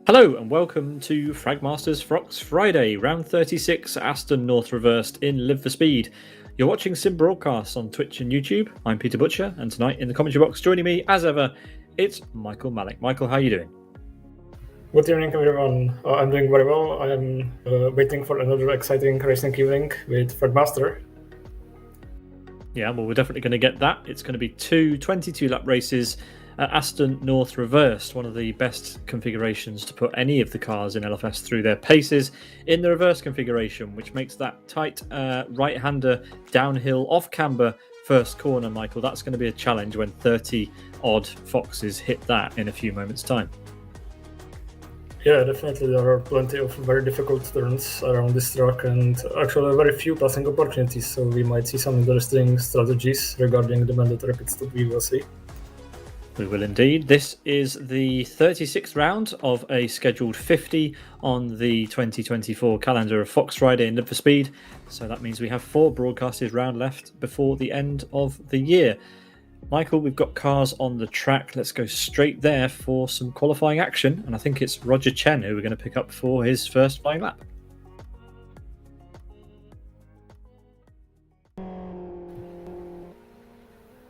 Hello and welcome to Fragmaster's Frox Friday, round 36, Aston North Reversed in Live for Speed. You're watching Sim Broadcasts on Twitch and YouTube. I'm Peter Butcher, and tonight in the commentary box joining me, as ever, it's Michael Málek. Michael, how are you doing? Good evening, everyone. I'm doing very well. I'm waiting for another exciting racing evening with Fragmaster. Yeah, well, we're definitely going to get that. It's going to be two 22-lap races at Aston North Reversed, one of the best configurations to put any of the cars in LFS through their paces in the reverse configuration, which makes that tight right-hander downhill off camber first corner, Michael. That's going to be a challenge when 30-odd Foxes hit that in a few moments' time. Yeah, definitely. There are plenty of very difficult turns around this track and actually very few passing opportunities, so we might see some interesting strategies regarding the mandatory pit stop we will see. We will indeed. This is the 36th round of a scheduled 50 on the 2024 calendar of Fox Friday and Live for Speed. So that means we have 4 broadcasted round left before the end of the year. Michael, we've got cars on the track. Let's go straight there for some qualifying action. And I think it's Roger Chen who we're going to pick up for his first flying lap.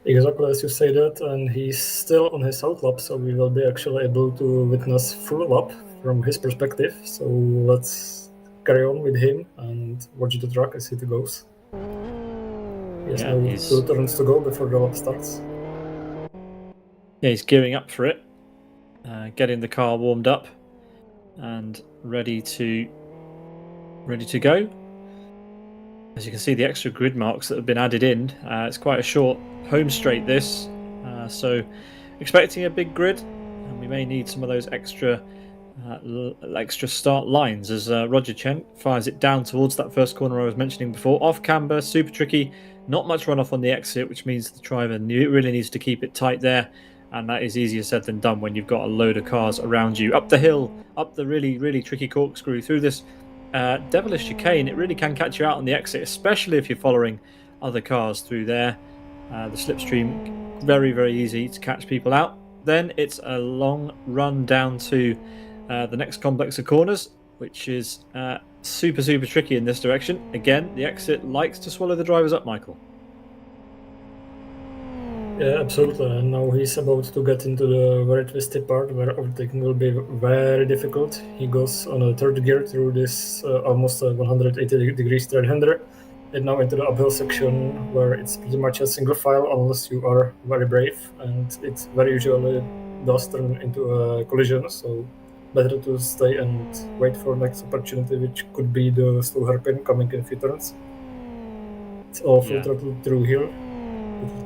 Exactly as you say that, and he's still on his out lap, so we will be actually able to witness full lap from his perspective. So let's carry on with him and watch the track as it goes. Yes, now 2 turns to go before the lap starts. Yeah, he's gearing up for it, getting the car warmed up and ready to go. As you can see, the extra grid marks that have been added in, it's quite a short home straight this, so expecting a big grid, and we may need some of those extra start lines as Roger Chen fires it down towards that first corner I was mentioning before. Off camber, super tricky, not much runoff on the exit, which means the driver really needs to keep it tight there, and that is easier said than done when you've got a load of cars around you. Up the hill, up the really tricky corkscrew through this devilish chicane. It really can catch you out on the exit, especially if you're following other cars through there. The slipstream, very easy to catch people out. Then it's a long run down to the next complex of corners, which is super tricky in this direction. Again, the exit likes to swallow the drivers up, Michael. Yeah, absolutely. And now he's about to get into the very twisty part where overtaking will be very difficult. He goes on a third gear through this almost 180 degree straight hander, and now into the uphill section where it's pretty much a single file unless you are very brave, and it very usually does turn into a collision, so better to stay and wait for next opportunity, which could be the slow hairpin coming in few turns. It's all full throttle through here.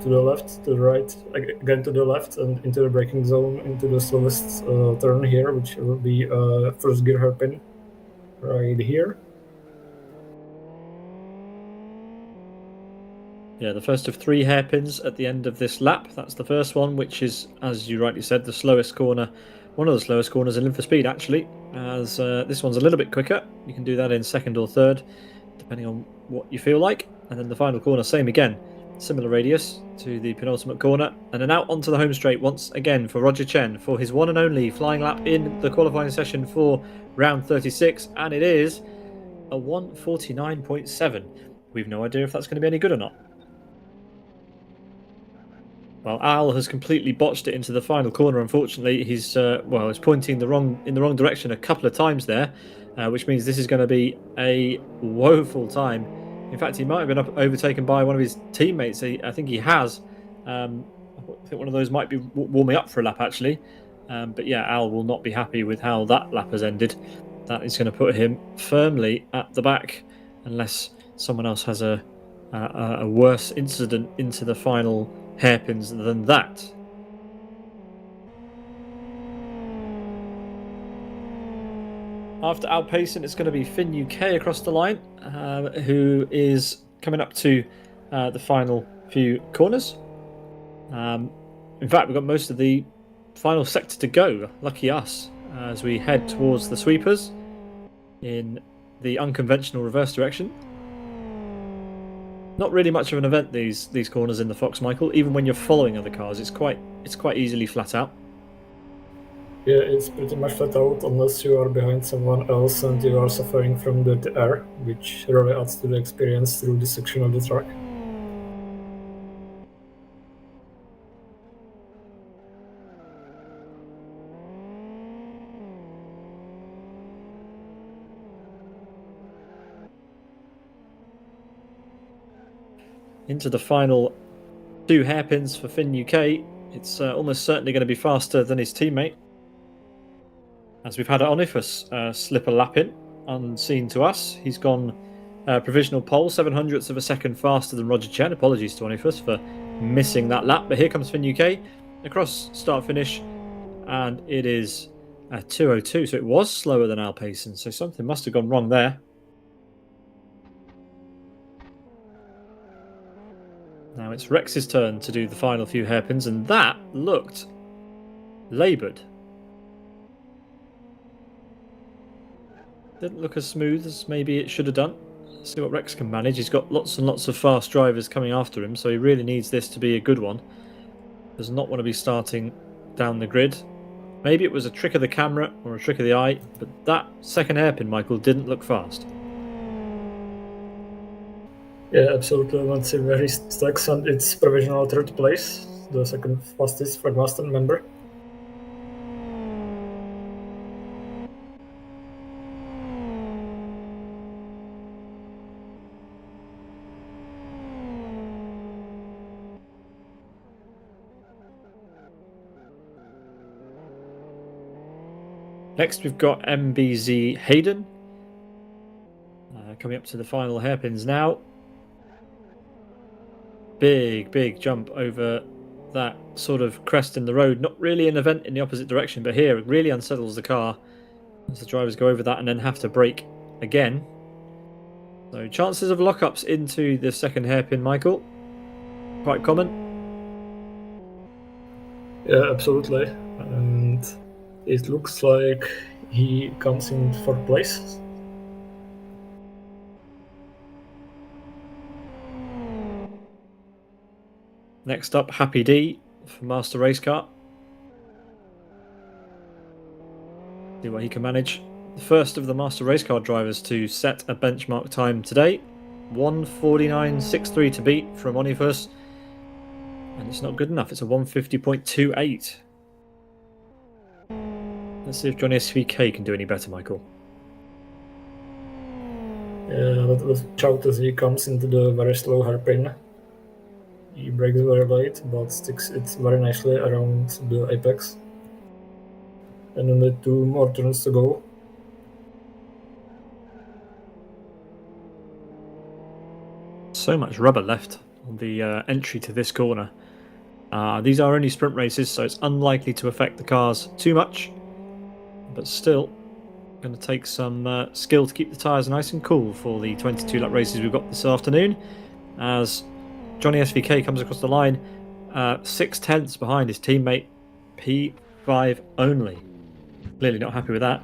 to the left, to the right, again to the left, and into the braking zone, into the slowest turn here, which will be first gear hairpin right here. Yeah, the first of 3 hairpins at the end of this lap. That's the first one, which is, as you rightly said, the slowest corner. One of the slowest corners in Limp for Speed, actually, as this one's a little bit quicker. You can do that in second or third, depending on what you feel like. And then the final corner, same again. Similar radius to the penultimate corner. And then out onto the home straight once again for Roger Chen for his one and only flying lap in the qualifying session for round 36. And it is a 1:49.7. We've no idea if that's going to be any good or not. Well, Al has completely botched it into the final corner. Unfortunately, he's he's pointing in the wrong direction a couple of times there, which means this is going to be a woeful time. In fact, he might have been overtaken by one of his teammates. I think he has. I think one of those might be warming up for a lap actually. But yeah, Al will not be happy with how that lap has ended. That is going to put him firmly at the back, unless someone else has a worse incident into the final hairpins than that. After Al Payson, it's going to be Finn UK across the line, who is coming up to the final few corners. In fact, we've got most of the final sector to go. Lucky us, as we head towards the sweepers in the unconventional reverse direction. Not really much of an event, these corners in the Fox, Michael. Even when you're following other cars, it's quite easily flat out. Yeah, it's pretty much flat out unless you are behind someone else and you are suffering from dirty air, which really adds to the experience through this section of the track. Into the final 2 hairpins for Finn UK. It's almost certainly going to be faster than his teammate, as we've had Onifus slip a lap in, unseen to us. He's gone provisional pole, 700ths of a second faster than Roger Chen. Apologies to Onifus for missing that lap. But here comes Finn UK across start-finish, and it is a 2:02. So it was slower than Al Payson. So something must have gone wrong there. Now it's Rex's turn to do the final few hairpins, and that looked laboured. Didn't look as smooth as maybe it should have done. Let's see what Rex can manage. He's got lots and lots of fast drivers coming after him, so he really needs this to be a good one. Does not want to be starting down the grid. Maybe it was a trick of the camera or a trick of the eye, but that second hairpin, Michael, didn't look fast. Yeah, absolutely. Let's see where he stacks on its provisional 3rd place, the second fastest Fragmaster member. Next, we've got MBZ Hayden coming up to the final hairpins now. Big jump over that sort of crest in the road. Not really an event in the opposite direction, but here it really unsettles the car as the drivers go over that and then have to brake again. So chances of lockups into the second hairpin, Michael, quite common. Yeah, absolutely. And it looks like he comes in 4th place. Next up, Happy D for Master Race Car. See what he can manage. The first of the Master Race Car drivers to set a benchmark time today. 1:49.63 to beat from Onifus. And it's not good enough. It's a 1:50.28. Let's see if Johnny SVK can do any better, Michael. Yeah, let's shout as he comes into the very slow hairpin. He brakes very late, but sticks it very nicely around the apex. And only 2 more turns to go. So much rubber left on the entry to this corner. These are only sprint races, so it's unlikely to affect the cars too much, but still going to take some skill to keep the tyres nice and cool for the 22 lap races we've got this afternoon, as Johnny SVK comes across the line 6/10 behind his teammate, P5 only. Clearly not happy with that.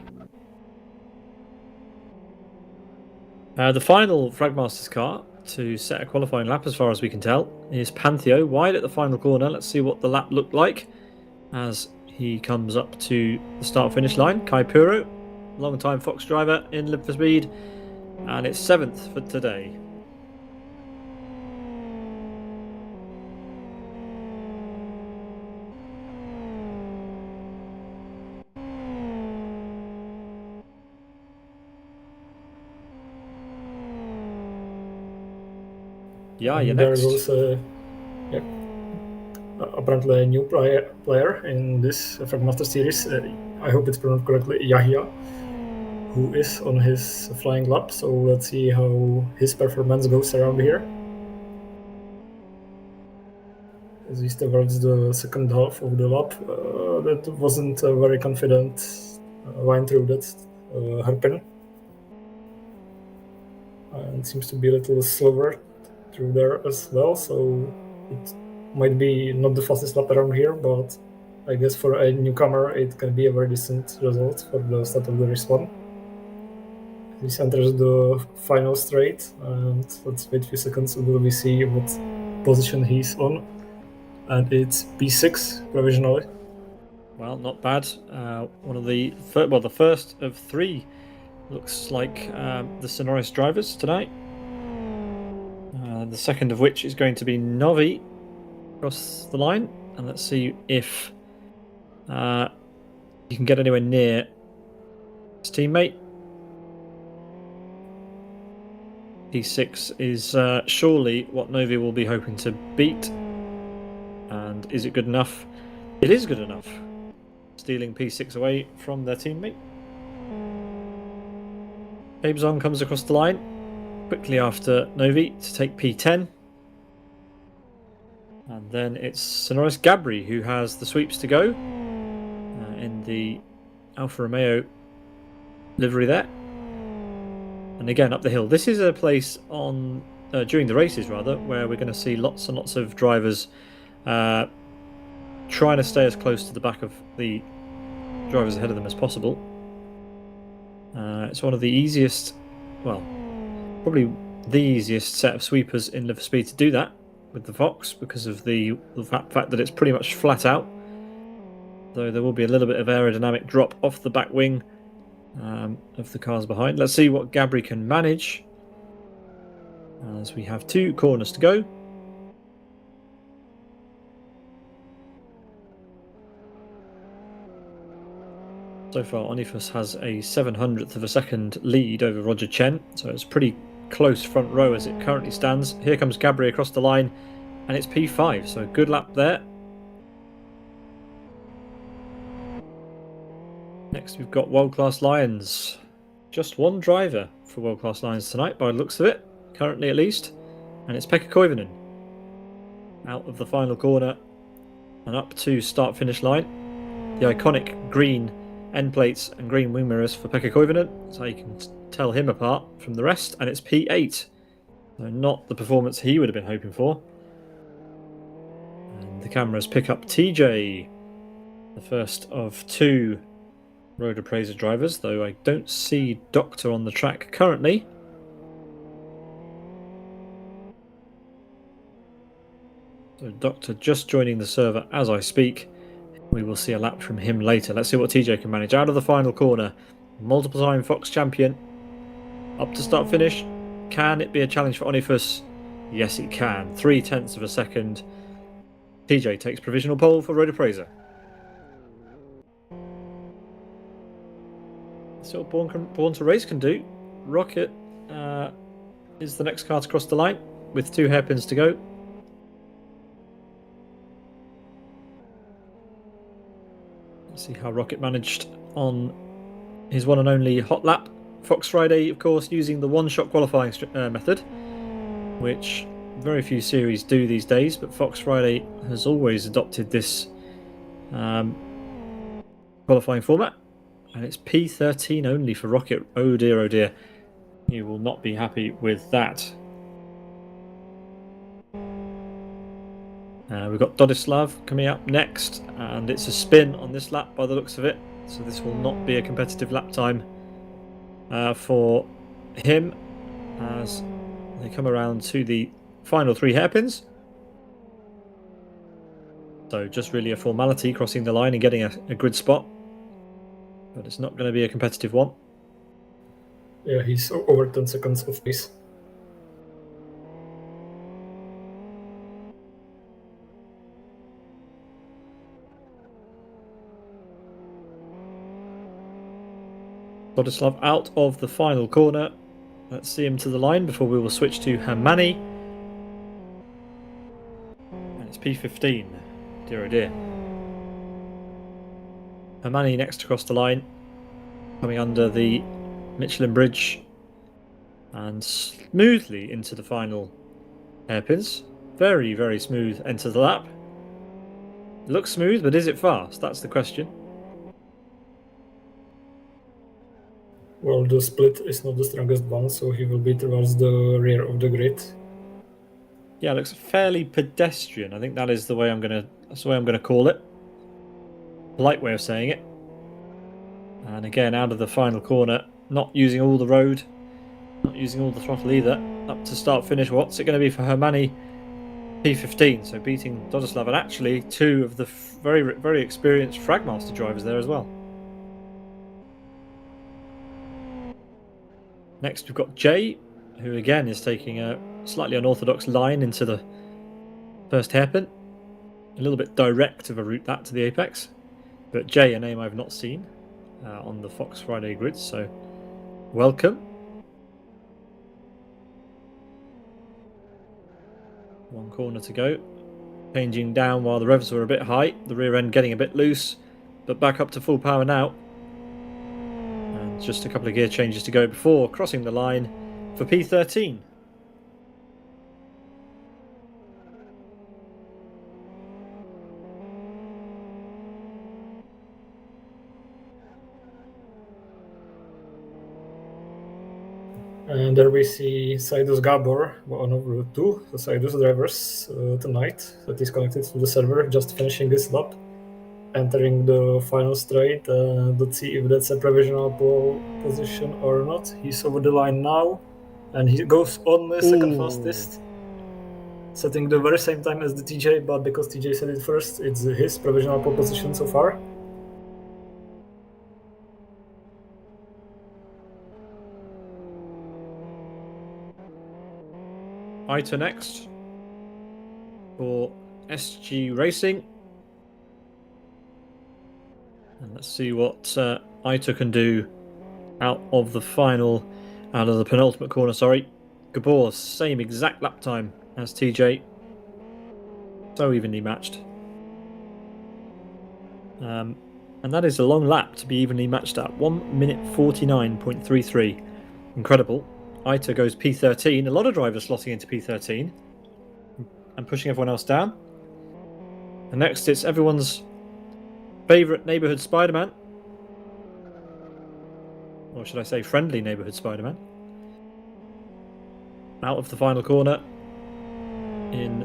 The final Fragmaster's car to set a qualifying lap, as far as we can tell, is Pantheo, wide at the final corner. Let's see what the lap looked like as he comes up to the start-finish line. Kai Puro, long-time Fox driver in Live for Speed, and it's 7th for today. Yeah, you're there next. goes apparently a new player in this Fragmaster series. I hope it's pronounced correctly, Yahya, who is on his flying lap. So let's see how his performance goes around here. As he's towards the second half of the lap, that wasn't a very confident line through that hairpin. And seems to be a little slower through there as well, so it might be not the fastest lap around here, but I guess for a newcomer it can be a very decent result for the start of the race one. This enters the final straight, and let's wait a few seconds until we see what position he's on, and it's P6 provisionally. Well, not bad. One of the the first of 3 looks like the Sonoris drivers tonight. The second of which is going to be Novi across the line, and let's see if you can get anywhere near his teammate. P6 is surely what Novi will be hoping to beat, and is it good enough? It is good enough, stealing P6 away from their teammate. Abzon comes across the line quickly after Novi to take P10. And then it's Sonoris Gabri who has the sweeps to go in the Alfa Romeo livery there. And again, up the hill. This is a place on during the races, rather, where we're going to see lots and lots of drivers trying to stay as close to the back of the drivers ahead of them as possible. It's one of the easiest, well, probably the easiest set of sweepers in Live for Speed to do that with the Fox, because of the fact that it's pretty much flat out, though there will be a little bit of aerodynamic drop off the back wing of the cars behind. Let's see what Gabri can manage, as we have 2 corners to go. So far, Onifus has a 700th of a second lead over Roger Chen, so it's pretty close front row as it currently stands. Here comes Gabri across the line, and it's P5, so a good lap there. Next, we've got World Class Lions. Just one driver for World Class Lions tonight, by the looks of it, currently at least, and it's Pekka Koivunen. Out of the final corner and up to start-finish line. The iconic green end plates and green wing mirrors for Pekka Koivunen, so you can tell him apart from the rest, and it's P8. So not the performance he would have been hoping for. And the cameras pick up TJ, the first of 2 Road Appraiser drivers, though I don't see Doctor on the track currently. So Doctor just joining the server as I speak. We will see a lap from him later. Let's see what TJ can manage. Out of the final corner, multiple time Fox champion. Up to start finish. Can it be a challenge for Onifus? Yes, it can. 0.3 of a second. TJ takes provisional pole for Road Appraiser. That's what Born to Race can do. Rocket is the next car to cross the line with 2 hairpins to go. Let's see how Rocket managed on his one and only hot lap. Fox Friday, of course, using the one-shot qualifying method, which very few series do these days, but Fox Friday has always adopted this qualifying format, and it's P13 only for Rocket. Oh dear, you will not be happy with that. We've got Dodislav coming up next, and it's a spin on this lap by the looks of it, so this will not be a competitive lap time for him as they come around to the final 3 hairpins. So just really a formality, crossing the line and getting a grid spot, but it's not going to be a competitive one. Yeah, he's over 10 seconds off pace. Vladislav out of the final corner. Let's see him to the line before we will switch to Hermani. And it's P15. Dear oh dear. Hermani next across the line, coming under the Michelin bridge and smoothly into the final hairpins. Very, very smooth end to the lap. It looks smooth, but is it fast? That's the question. Well, the split is not the strongest one, so he will be towards the rear of the grid. Yeah, it looks fairly pedestrian. I think that is the way that's the way I'm gonna call it. Polite way of saying it. And again, out of the final corner, not using all the road, not using all the throttle either. Up to start finish. What's it going to be for Hermani? P15, so beating Dodislav, and actually 2 of the very, very experienced Fragmaster drivers there as well. Next we've got Jay, who again is taking a slightly unorthodox line into the first hairpin. A little bit direct of a route that to the apex, but Jay, a name I've not seen on the Fox Friday grid, so welcome. One corner to go. Changing down while the revs were a bit high, the rear end getting a bit loose, but back up to full power now. And just a couple of gear changes to go before crossing the line for P13. And there we see Saidus Gabor, one of the 2 Saidus drivers tonight that is connected to the server, just finishing this lap, entering the final straight. Let's see if that's a provisional pole position or not. He's over the line now, and he goes on the second fastest, setting the very same time as the TJ, but because TJ said it first, it's his provisional pole position so far. Aito next for SG Racing. And let's see what Aito can do out of the penultimate corner, sorry. Gabor, same exact lap time as TJ. So evenly matched. And that is a long lap to be evenly matched at 1 minute 49.33. Incredible. Aito goes P13. A lot of drivers slotting into P13 and pushing everyone else down. And next it's everyone's favourite neighbourhood Spider-Man. Or should I say friendly neighbourhood Spider-Man. Out of the final corner in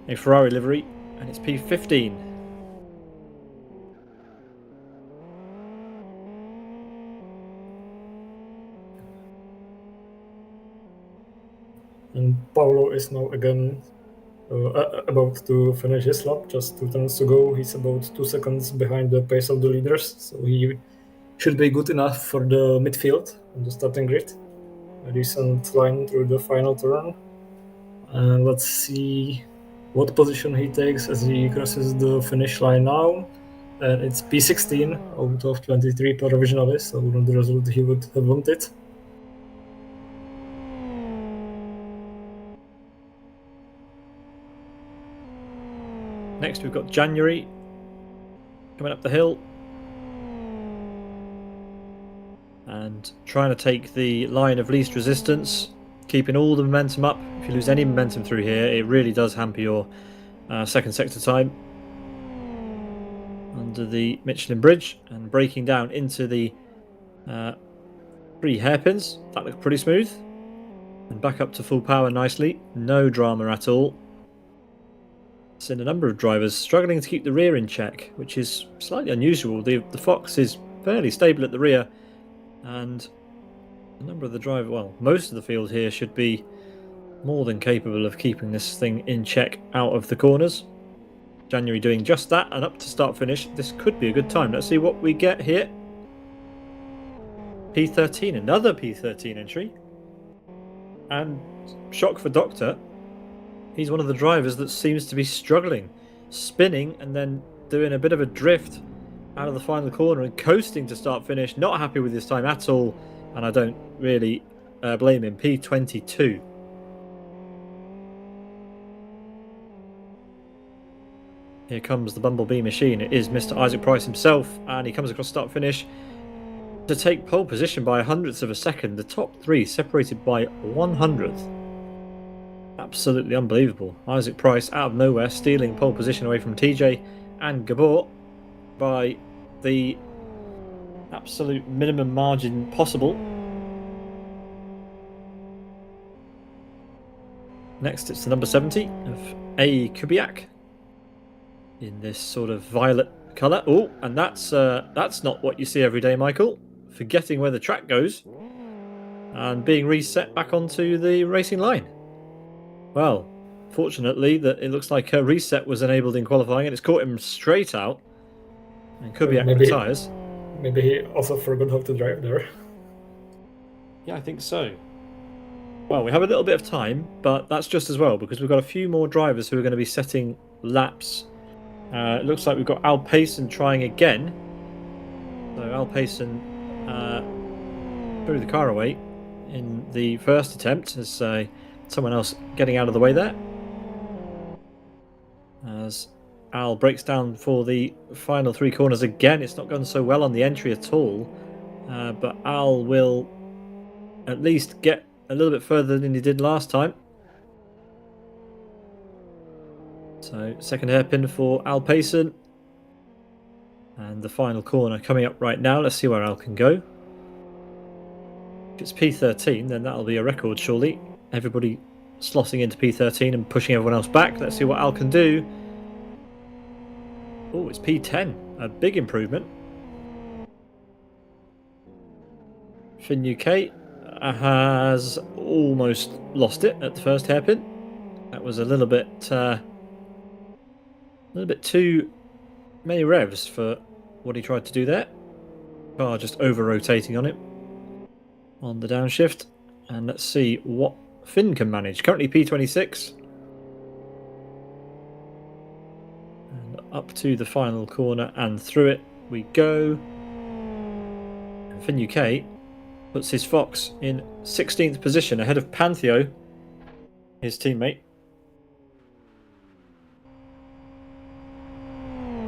a Ferrari livery, and it's P15. And Paulo is now again about to finish his lap, just 2 turns to go. He's about 2 seconds behind the pace of the leaders, so he should be good enough for the midfield on the starting grid. A decent line through the final turn. And let's see what position he takes as he crosses the finish line now. And it's P16 out of 23 provisionally, so not the result he would have wanted. Next we've got January coming up the hill and trying to take the line of least resistance keeping all the momentum up. If you lose any momentum through here, it really does hamper your second sector time. Under the Michelin bridge and breaking down into the 3 hairpins. That looks pretty smooth. And back up to full power nicely. No drama at all. Seen a number of drivers struggling to keep the rear in check, which is slightly unusual. The Fox is fairly stable at the rear, and a number of the drivers, well, most of the field here should be more than capable of keeping this thing in check out of the corners. January doing just that, and up to start finish. This could be a good time. Let's see what we get here. P13, another P13 entry. And shock for Doctor. He's one of the drivers that seems to be struggling, spinning and then doing a bit of a drift out of the final corner and coasting to start finish. Not happy with his time at all, and I don't really blame him. P22. Here comes the Bumblebee machine. It is Mr. Isaac Price himself, and he comes across start finish to take pole position by 100ths of a second. The top 3 separated by 100th. Absolutely unbelievable. Isaac Price out of nowhere stealing pole position away from TJ and Gabor by the absolute minimum margin possible. Next it's the number 70 of A. Kubiak in this sort of violet colour. Oh, and that's not what you see every day, Michael. Forgetting where the track goes and being reset back onto the racing line. Well, fortunately, that it looks like a reset was enabled in qualifying, and it's caught him straight out. And Kubiak retires. Maybe he also forgot how to drive there. Yeah, I think so. Well, we have a little bit of time, but that's just as well, because we've got a few more drivers who are going to be setting laps. It looks like we've got Al Payson trying again. So Al Payson threw the car away in the first attempt as someone else getting out of the way there. As Al breaks down for the final 3 corners again. It's not gone so well on the entry at all, but Al will at least get a little bit further than he did last time. So second hairpin for Al Payson. And the final corner coming up right now. Let's see where Al can go. If it's P13, then that'll be a record surely. Everybody slotting into P13 and pushing everyone else back. Let's see what Al can do. Oh, it's P10. A big improvement. Finn UK has almost lost it at the first hairpin. That was a little bit too many revs for what he tried to do there. Car just over-rotating on it on the downshift. And let's see what Finn can manage. Currently P26. And up to the final corner and through it we go. And Finn UK puts his Fox in 16th position ahead of Pantheo, his teammate.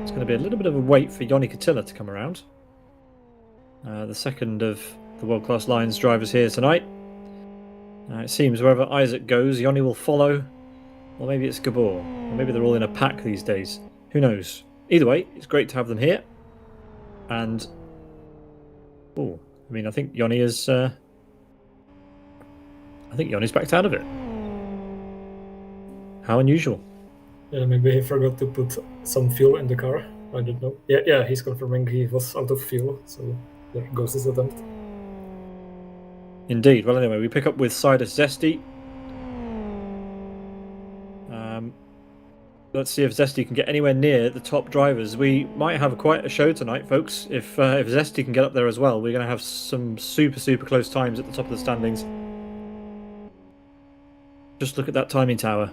It's going to be a little bit of a wait for Yoni Katila to come around. The second of the world-class Lions drivers here tonight. It seems wherever Isaac goes, Yoni will follow. Or maybe it's Gabor. Or maybe they're all in a pack these days. Who knows? Either way, it's great to have them here. And... oh, I mean, I think Yoni is... I think Yoni's backed out of it. How unusual. Yeah, maybe he forgot to put some fuel in the car. I don't know. Yeah, he's confirming he was out of fuel. So there goes his attempt. Indeed. Well, anyway, we pick up with Sidus Zesty. Let's see if Zesty can get anywhere near the top drivers. We might have quite a show tonight, folks. If Zesty can get up there as well, we're going to have some super close times at the top of the standings. Just look at that timing tower.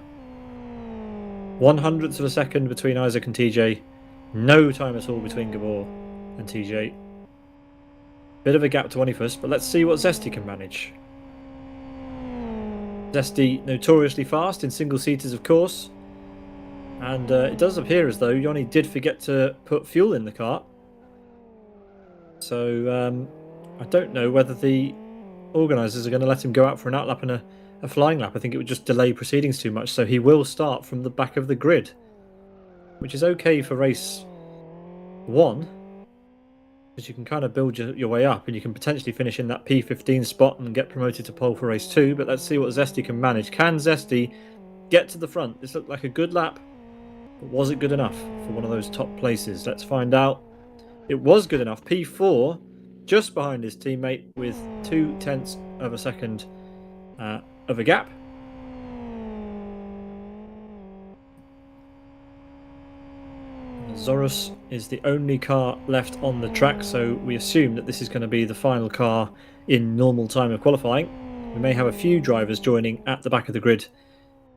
100ths of a second between Isaac and TJ. No time at all between Gabor and TJ. Bit of a gap to Onifus, but let's see what Zesty can manage. Zesty notoriously fast in single seaters, of course. And it does appear as though Yoni did forget to put fuel in the car. So I don't know whether the organisers are going to let him go out for an outlap and a flying lap. I think it would just delay proceedings too much. So he will start from the back of the grid, which is okay for race 1, because you can kind of build your way up, and you can potentially finish in that P15 spot and get promoted to pole for race 2. But let's see what Zesty can manage. Can Zesty get to the front? This looked like a good lap, but was it good enough for one of those top places? Let's find out. It was good enough. P4, just behind his teammate with 0.2 of a second of a gap. Zorus is the only car left on the track, so we assume that this is going to be the final car in normal time of qualifying. We may have a few drivers joining at the back of the grid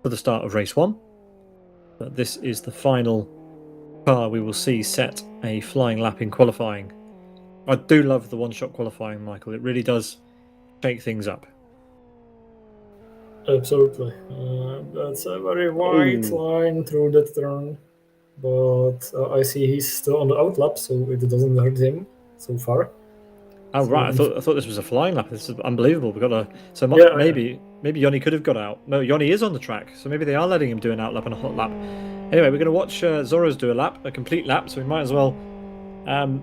for the start of race 1, but this is the final car we will see set a flying lap in qualifying. I do love the one-shot qualifying, Michael. It really does shake things up. Absolutely. That's a very wide line through that turn, but I see he's still on the outlap, so it doesn't hurt him so far. Oh, so right. I thought this was a flying lap. This is unbelievable. We got a maybe Yoni could have got out. No, Yoni is on the track, so maybe they are letting him do an outlap and a hot lap. Anyway, we're going to watch Zoros do a complete lap, so we might as well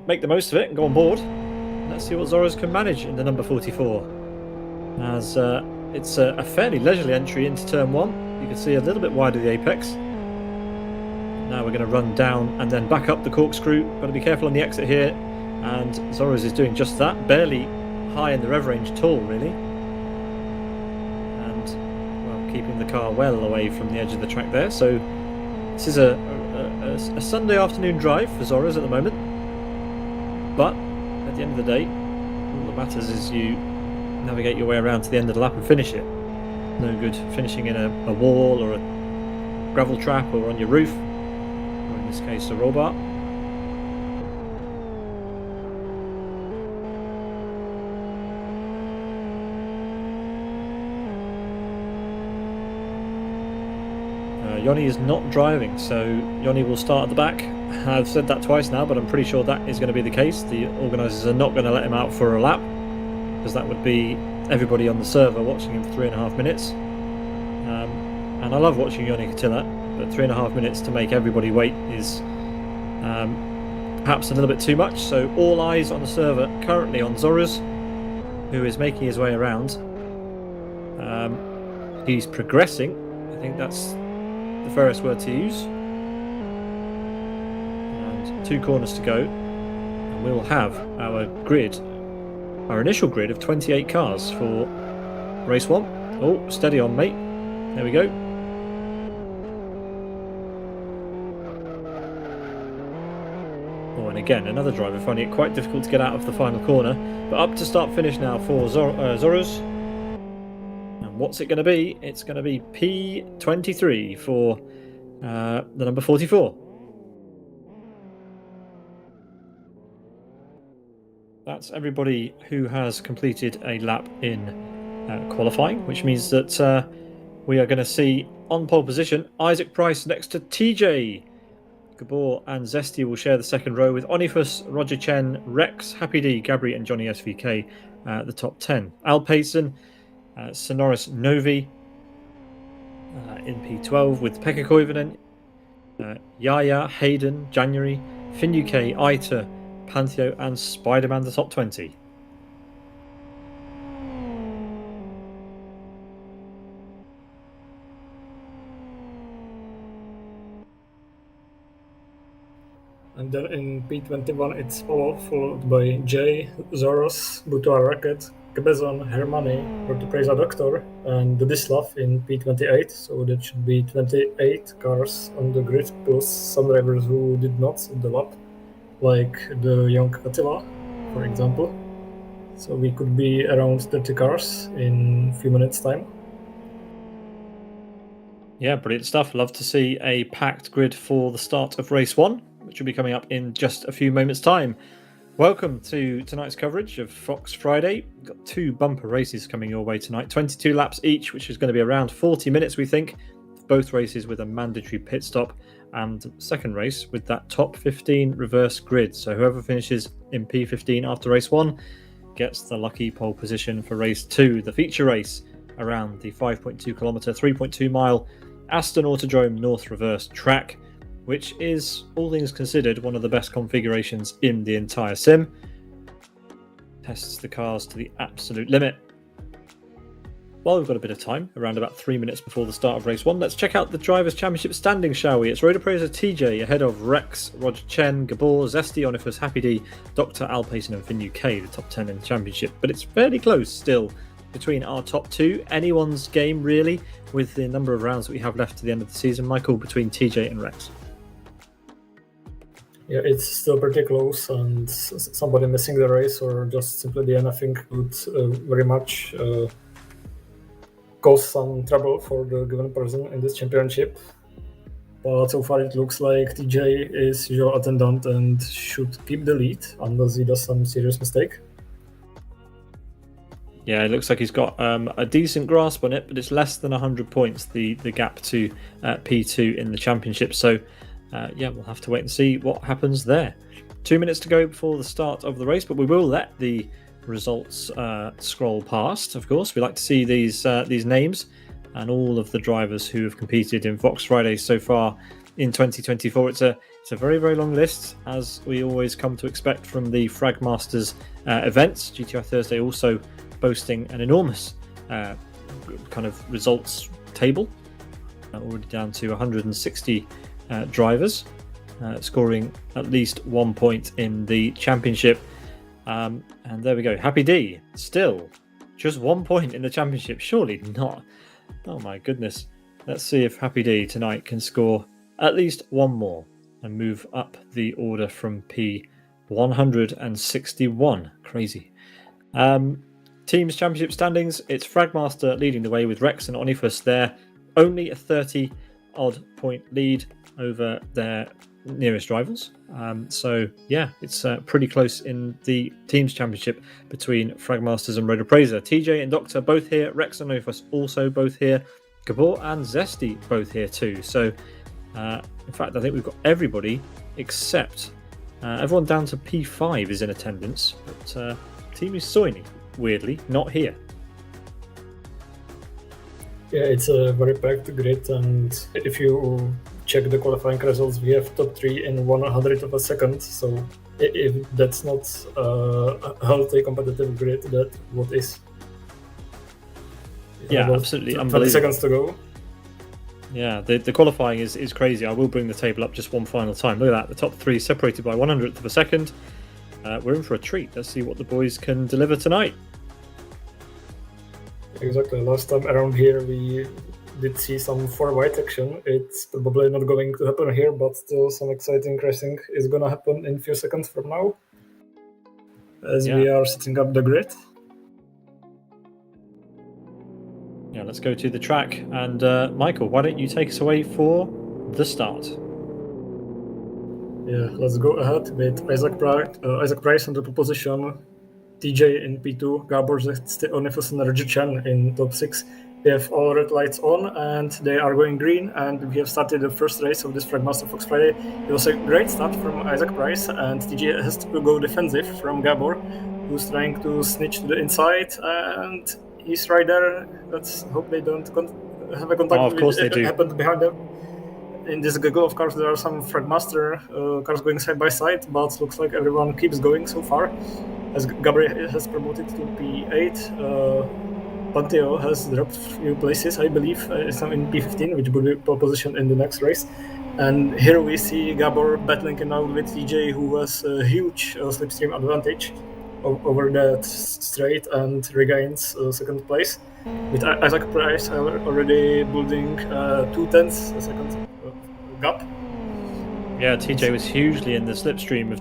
make the most of it and go on board. Let's see what Zoros can manage in the number 44. As it's a fairly leisurely entry into turn 1. You can see a little bit wider the apex. Now we're going to run down and then back up the corkscrew. Got to be careful on the exit here. And Zoros is doing just that. Barely high in the rev range at all, really. And, well, keeping the car well away from the edge of the track there. So this is a Sunday afternoon drive for Zoros at the moment. But at the end of the day, all that matters is you navigate your way around to the end of the lap and finish it. No good finishing in a wall or a gravel trap or on your roof, or in this case a roll bar. Yoni is not driving, so Yoni will start at the back. I've said that twice now, but I'm pretty sure that is going to be the case. The organisers are not going to let him out for a lap, because that would be everybody on the server watching him for 3.5 minutes. And I love watching Yoni Katila, but 3.5 minutes to make everybody wait is perhaps a little bit too much. So all eyes on the server currently on Zoros, who is making his way around. He's progressing. I think that's the fairest word to use. And 2 corners to go, and we'll have our initial grid of 28 cars for race 1. Oh, steady on, mate. There we go. Oh, and again, another driver finding it quite difficult to get out of the final corner. But up to start finish now for Zoros. And what's it going to be? It's going to be P23 for the number 44. That's everybody who has completed a lap in qualifying, which means that we are going to see on pole position Isaac Price next to TJ. Gabor and Zesty will share the second row with Onifus, Roger Chen, Rex, Happy D, Gabri and Johnny SVK the top 10. Al Payson, Sonoris Novi in P12 with Pekka Koivunen, Yaya, Hayden, January, Finn UK, Aita, Pantheo and Spider-Man the top 20. And then in P21 it's followed by Jay, Zoros, Butua Racket, Cabezon, Hermani, Preza Doctor, and Dudislav in P28. So that should be 28 cars on the grid, plus some drivers who did not in the lap, like the young Attila, for example. So we could be around 30 cars in a few minutes' time. Yeah, brilliant stuff. Love to see a packed grid for the start of race 1, which will be coming up in just a few moments' time. Welcome to tonight's coverage of Fox Friday. We've got 2 bumper races coming your way tonight, 22 laps each, which is going to be around 40 minutes, we think. Both races with a mandatory pit stop, and second race with that top 15 reverse grid. So whoever finishes in P15 after race 1 gets the lucky pole position for race 2, the feature race around the 5.2 kilometre, 3.2 mile Aston Autodrome North Reverse track, which is, all things considered, one of the best configurations in the entire sim. Tests the cars to the absolute limit. Well, we've got a bit of time, around about 3 minutes before the start of race 1. Let's check out the Drivers' Championship standings, shall we? It's Road Appraiser TJ ahead of Rex, Roger Chen, Gabor, Zesty, Onifus, Happy D, Dr. Al Payson and Finn UK, the top 10 in the championship. But it's fairly close still between our top two. Anyone's game, really, with the number of rounds that we have left to the end of the season. Michael, between TJ and Rex. Yeah, it's still pretty close, and somebody missing the race or just simply the end, I think, would very much cause some trouble for the given person in this championship. But so far it looks like TJ is your attendant and should keep the lead unless he does some serious mistake. Yeah, it looks like he's got a decent grasp on it, but it's less than 100 points, the gap to P2 in the championship. So, yeah, we'll have to wait and see what happens there. 2 minutes to go before the start of the race, but we will let the results scroll past, of course. We like to see these names and all of the drivers who have competed in Fox Fridays so far in 2024. It's a very, very long list, as we always come to expect from the Fragmasters events. GTI Thursday also boasting an enormous kind of results table, already down to 160 drivers, scoring at least 1 point in the championship. And there we go. Happy D, still just 1 point in the championship. Surely not. Oh my goodness. Let's see if Happy D tonight can score at least one more and move up the order from P161. Crazy. Teams championship standings. It's Fragmaster leading the way with Rex and Onifus there. Only a 30 odd point lead over their nearest rivals. So yeah, it's pretty close in the teams championship between Fragmasters and Road Appraiser. TJ and Doctor both here. Rex and Onifus also both here. Gabor and Zesty both here too. So in fact, I think we've got everybody except everyone down to P5 is in attendance, but Team Soini, weirdly, not here. Yeah, it's a very packed grid, and if you check the qualifying results, we have top 3 in 100th of a second. So if that's not a healthy competitive grid, that what is? Yeah, absolutely 20 seconds to go. Yeah, the qualifying is crazy. I will bring the table up just one final time. Look at that, the top 3 separated by 100th of a second. We're in for a treat. Let's see what the boys can deliver tonight. Exactly. Last time around here, we did see some 4-wide action. It's probably not going to happen here, but still some exciting racing is going to happen in a few seconds from now as we are setting up the grid. Yeah, let's go to the track. And Michael, why don't you take us away for the start? Yeah, let's go ahead with Isaac Price on the pole position, TJ in P2, Gabor, Onifus and Roger Chen in top 6. We have all red lights on and they are going green, and we have started the first race of this Fragmaster Fox Friday. It was a great start from Isaac Price, and TJ has to go defensive from Gabor, who's trying to snitch to the inside, and he's right there. Let's hope they don't have a contact. Of course they do. Happened behind them. In this gaggle, of course, there are some Fragmaster cars going side by side, but looks like everyone keeps going so far, as Gabriel has promoted to P8. Panteo has dropped a few places, I believe, some in P15, which will be pole position in the next race. And here we see Gabor battling it out with TJ, who has a huge slipstream advantage over that straight and regains second place. With Isaac Price already building 2/10 a second gap. Yeah, TJ was hugely in the slipstream of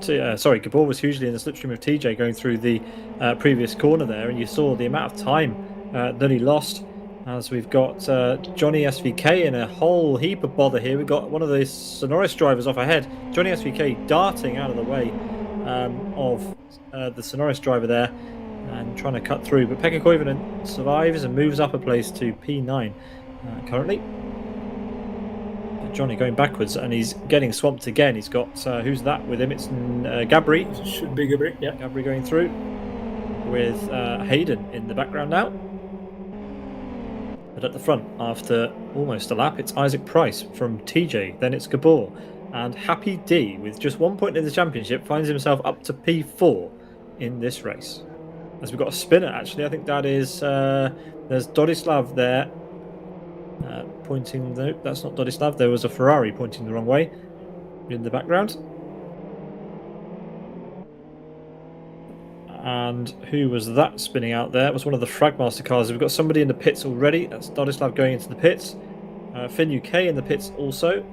Gabor was hugely in the slipstream of TJ going through the previous corner there, and you saw the amount of time that he lost. As we've got Johnny SVK in a whole heap of bother here. We've got one of the Sonoris drivers off ahead. Johnny SVK darting out of the way of the Sonoris driver there and trying to cut through. But Pekka Koivunen survives and moves up a place to P9 currently. Johnny going backwards, and he's getting swamped again. He's got, who's that with him? It's Gabri. Should be Gabri, yeah. Gabri going through with Hayden in the background now. But at the front, after almost a lap, it's Isaac Price from TJ. Then it's Gabor. And Happy D, with just 1 point in the championship, finds himself up to P4 in this race. As we've got a spinner, actually. I think that is... there's Dodislav there. Pointing... No, that's not Dodislav. There was a Ferrari pointing the wrong way in the background. And who was that spinning out there? It was one of the Fragmaster cars. We've got somebody in the pits already. That's Dodislav going into the pits. Finn UK in the pits also.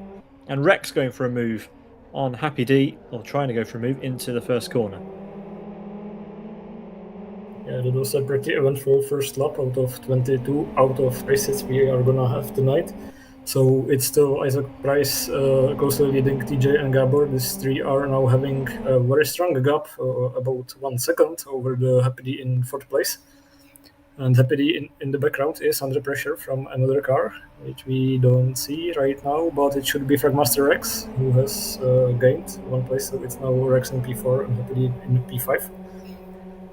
And Rex going for a move on Happy D, or trying to go for a move into the first corner. Yeah, that was a pretty eventful first lap out of 22 out of races we are gonna have tonight. So it's still Isaac Price closely leading TJ and Gabor. These three are now having a very strong gap, about 1 second over the Happy D in fourth place. And Happy D in the background is under pressure from another car, which we don't see right now, but it should be Fragmaster Rex, who has gained 1 place, so it's now Rex in P4 and Happy D in P5.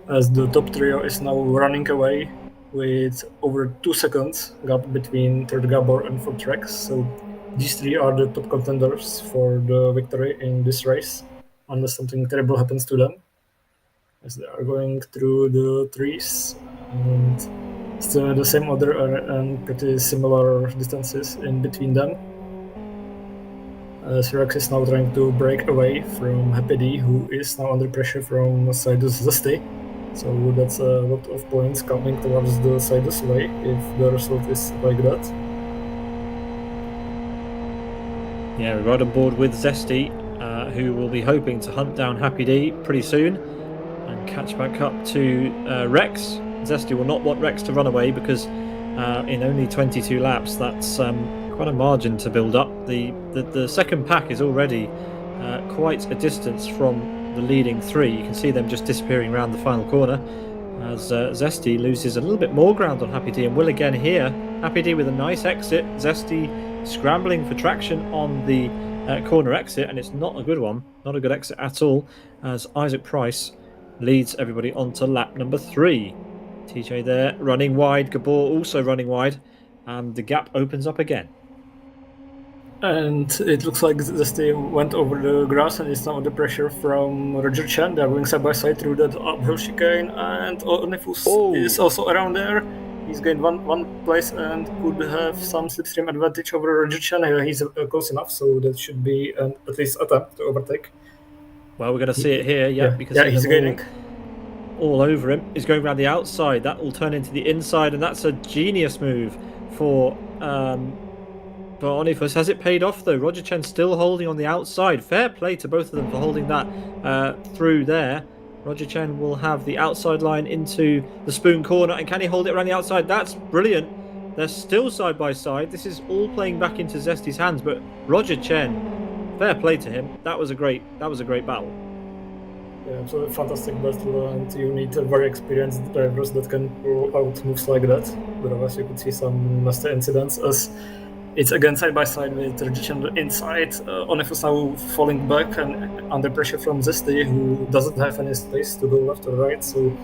As the top trio is now running away with over 2 seconds gap between third Gabor and fourth Rex, so these three are the top contenders for the victory in this race, unless something terrible happens to them, as they are going through the trees and still the same order and pretty similar distances in between them. As Rex is now trying to break away from Happy D, who is now under pressure from Sidus Zesty. So that's a lot of points coming towards the Sidus way if the result is like that. Yeah, we're right on board with Zesty, who will be hoping to hunt down Happy D pretty soon and catch back up to Rex. Zesty will not want Rex to run away because in only 22 laps, that's quite a margin to build up. The second pack is already quite a distance from the leading three. You can see them just disappearing around the final corner as Zesty loses a little bit more ground on Happy D and will again here. Happy D with a nice exit. Zesty scrambling for traction on the corner exit, and it's not a good one, not a good exit at all, as Isaac Price leads everybody onto lap number 3. TJ there running wide, Gabor also running wide, and the gap opens up again. And it looks like Zesty went over the grass and is now under pressure from Roger Chen. They're going side by side through that uphill chicane, and Onefus is also around there. He's gained one place and could have some slipstream advantage over Roger Chen. He's close enough, so that should be at least attempt to overtake. Well, we're going to see it here, because he's gaining. All over him. He's going around the outside. That will turn into the inside, and that's a genius move for Onefus. Has it paid off though? Roger Chen still holding on the outside. Fair play to both of them for holding that through there. Roger Chen will have the outside line into the spoon corner, and can he hold it around the outside? That's brilliant. They're still side by side. This is all playing back into Zesty's hands, but Roger Chen, fair play to him. That was a great battle. Yeah, absolutely fantastic battle, and you need very experienced drivers that can pull out moves like that. Otherwise, you could see some nasty incidents. As it's again side by side with Regician inside. Onefus now falling back and under pressure from Zesty, who doesn't have any space to go left or right. So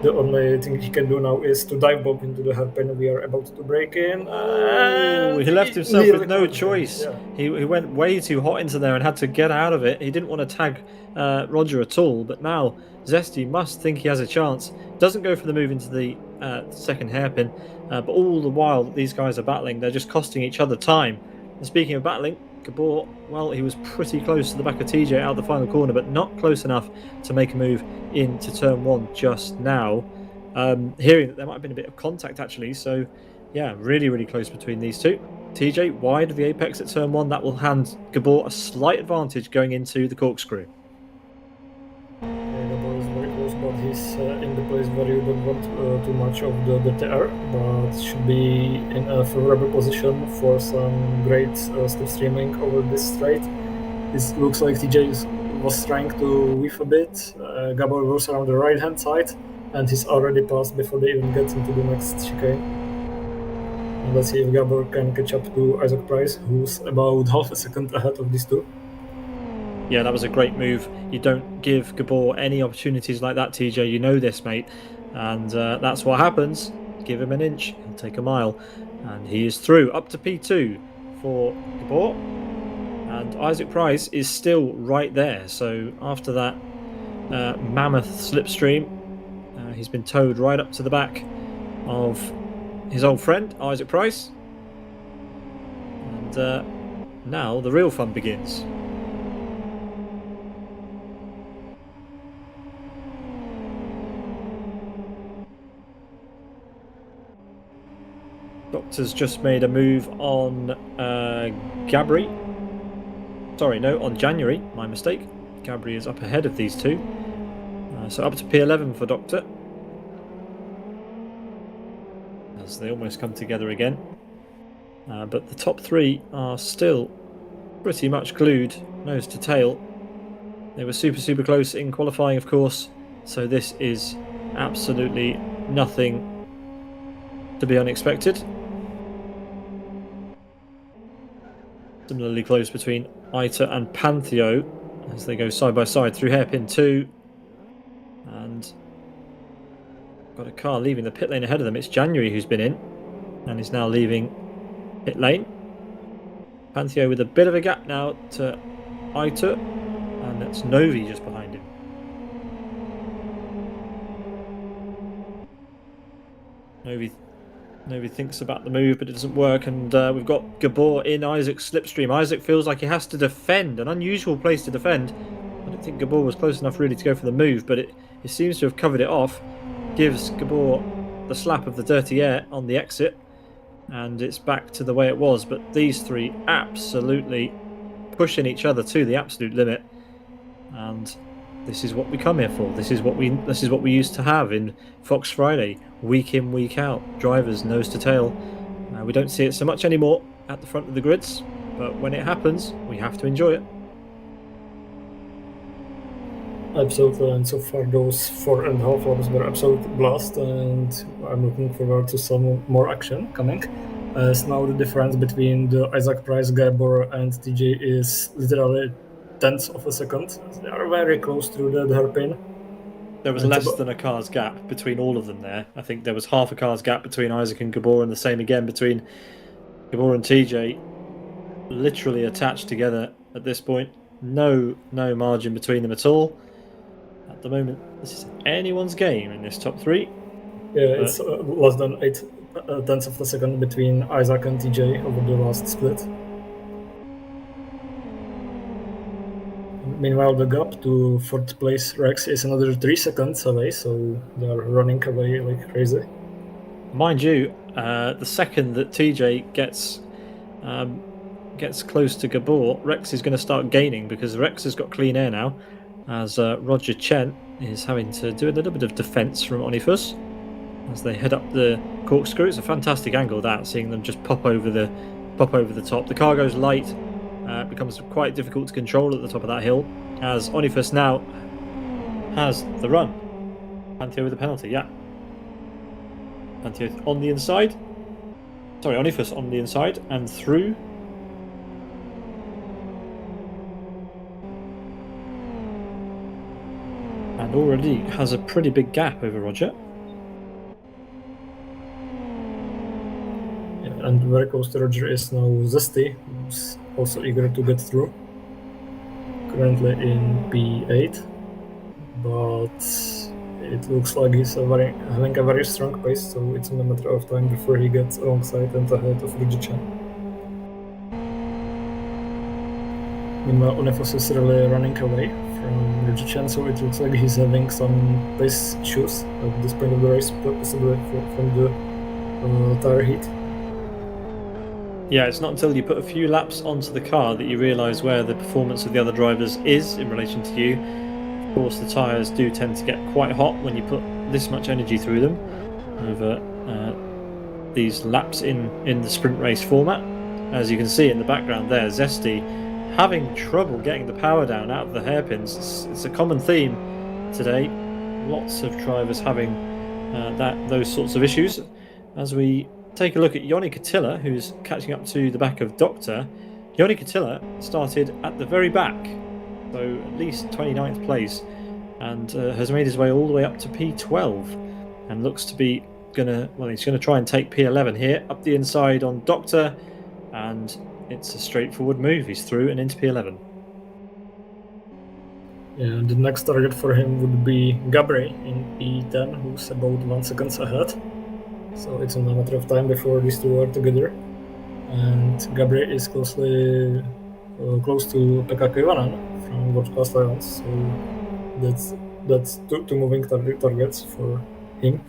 the only thing he can do now is to dive bomb into the hairpin we are about to break in. He left himself with no choice. Yeah. He went way too hot into there and had to get out of it. He didn't want to tag Roger at all, but now Zesty must think he has a chance. Doesn't go for the move into the second hairpin, but all the while that these guys are battling, they're just costing each other time. And speaking of battling, Gabor, well, he was pretty close to the back of TJ out of the final corner, but not close enough to make a move into turn 1 just now. Hearing that there might have been a bit of contact actually, so yeah, really, really close between these two. TJ wide of the apex at turn 1, that will hand Gabor a slight advantage going into the corkscrew. Gabor is very close, but he's in the place where you don't want too much of the TR, but should be in a favorable position for some great slipstreaming over this straight. It looks like TJ was trying to whiff a bit. Gabor goes around the right hand side, and he's already passed before they even get into the next chicane. And let's see if Gabor can catch up to Isaac Price, who's about half a second ahead of these two. Yeah, that was a great move. You don't give Gabor any opportunities like that, TJ. You know this, mate. And that's what happens. Give him an inch, he'll take a mile. And he is through up to P2 for Gabor. And Isaac Price is still right there. So after that mammoth slipstream, he's been towed right up to the back of his old friend, Isaac Price. And now the real fun begins. Doctor's just made a move on Gabri. Sorry, no, on January. My mistake. Gabri is up ahead of these two. So up to P11 for Doctor. As they almost come together again. But the top three are still pretty much glued nose to tail. They were super close in qualifying, of course. So this is absolutely nothing to be unexpected. Similarly close between Ita and Pantheo as they go side by side through hairpin 2. And got a car leaving the pit lane ahead of them. It's January who's been in and is now leaving pit lane. Pantheo with a bit of a gap now to Ita, and that's Novi just behind him. Novi thinks about the move, but it doesn't work, and we've got Gabor in Isaac's slipstream. Isaac feels like he has to defend, an unusual place to defend. I don't think Gabor was close enough really to go for the move, but it seems to have covered it off. Gives Gabor the slap of the dirty air on the exit, and it's back to the way it was. But these three absolutely pushing each other to the absolute limit, and this is what we come here for. This is what we used to have in Fox Friday, week in, week out. Drivers nose to tail. We don't see it so much anymore at the front of the grids, but when it happens, we have to enjoy it. Absolutely, and so far those 4.5 laps were absolute blast, and I'm looking forward to some more action coming. As now the difference between the Isaac Price, Gabor, and TJ is literally tenths of a second. They are very close to the hairpin. There was less than a car's gap between all of them there. I think there was half a car's gap between Isaac and Gabor, and the same again between Gabor and TJ. Literally attached together at this point. No margin between them at all. At the moment, this is anyone's game in this top three. Yeah, it's less than 8 tenths of a second between Isaac and TJ over the last split. Meanwhile, the gap to 4th place Rex is another 3 seconds away, so they are running away like crazy. Mind you, the second that TJ gets close to Gabor, Rex is going to start gaining, because Rex has got clean air now, as Roger Chen is having to do a little bit of defence from Onifus as they head up the corkscrew. It's a fantastic angle, that, seeing them just pop over the top. The car goes light. It becomes quite difficult to control at the top of that hill, as Onifus now has the run. Pantheo with a penalty, yeah. Pantheo on the inside. Sorry, Onifus on the inside and through. And already has a pretty big gap over Roger. Yeah, and very close to Roger is now Zesty, who's also eager to get through. Currently in P8, but it looks like he's having a very strong pace, so it's only a matter of time before he gets alongside and ahead of Roger Chen. Meanwhile, Onifus is really running away from Roger Chen, so it looks like he's having some pace issues at this point of the race, possibly from the tire heat. Yeah, it's not until you put a few laps onto the car that you realise where the performance of the other drivers is in relation to you. Of course, the tyres do tend to get quite hot when you put this much energy through them over these laps in the sprint race format. As you can see in the background there, Zesty having trouble getting the power down out of the hairpins. It's a common theme today. Lots of drivers having those sorts of issues. As we take a look at Yoni Katilla, who's catching up to the back of Doctor. Yoni Katilla started at the very back, so at least 29th place, and has made his way all the way up to P12, and looks to be he's gonna try and take P11 here up the inside on Doctor, and it's a straightforward move. He's through and into P11. Yeah, the next target for him would be Gabri in P10, who's about 1 second ahead. So it's only a matter of time before these two are together. And Gabri is close to Pekka Koivunen from World-Class Lions. So that's two moving targets for him.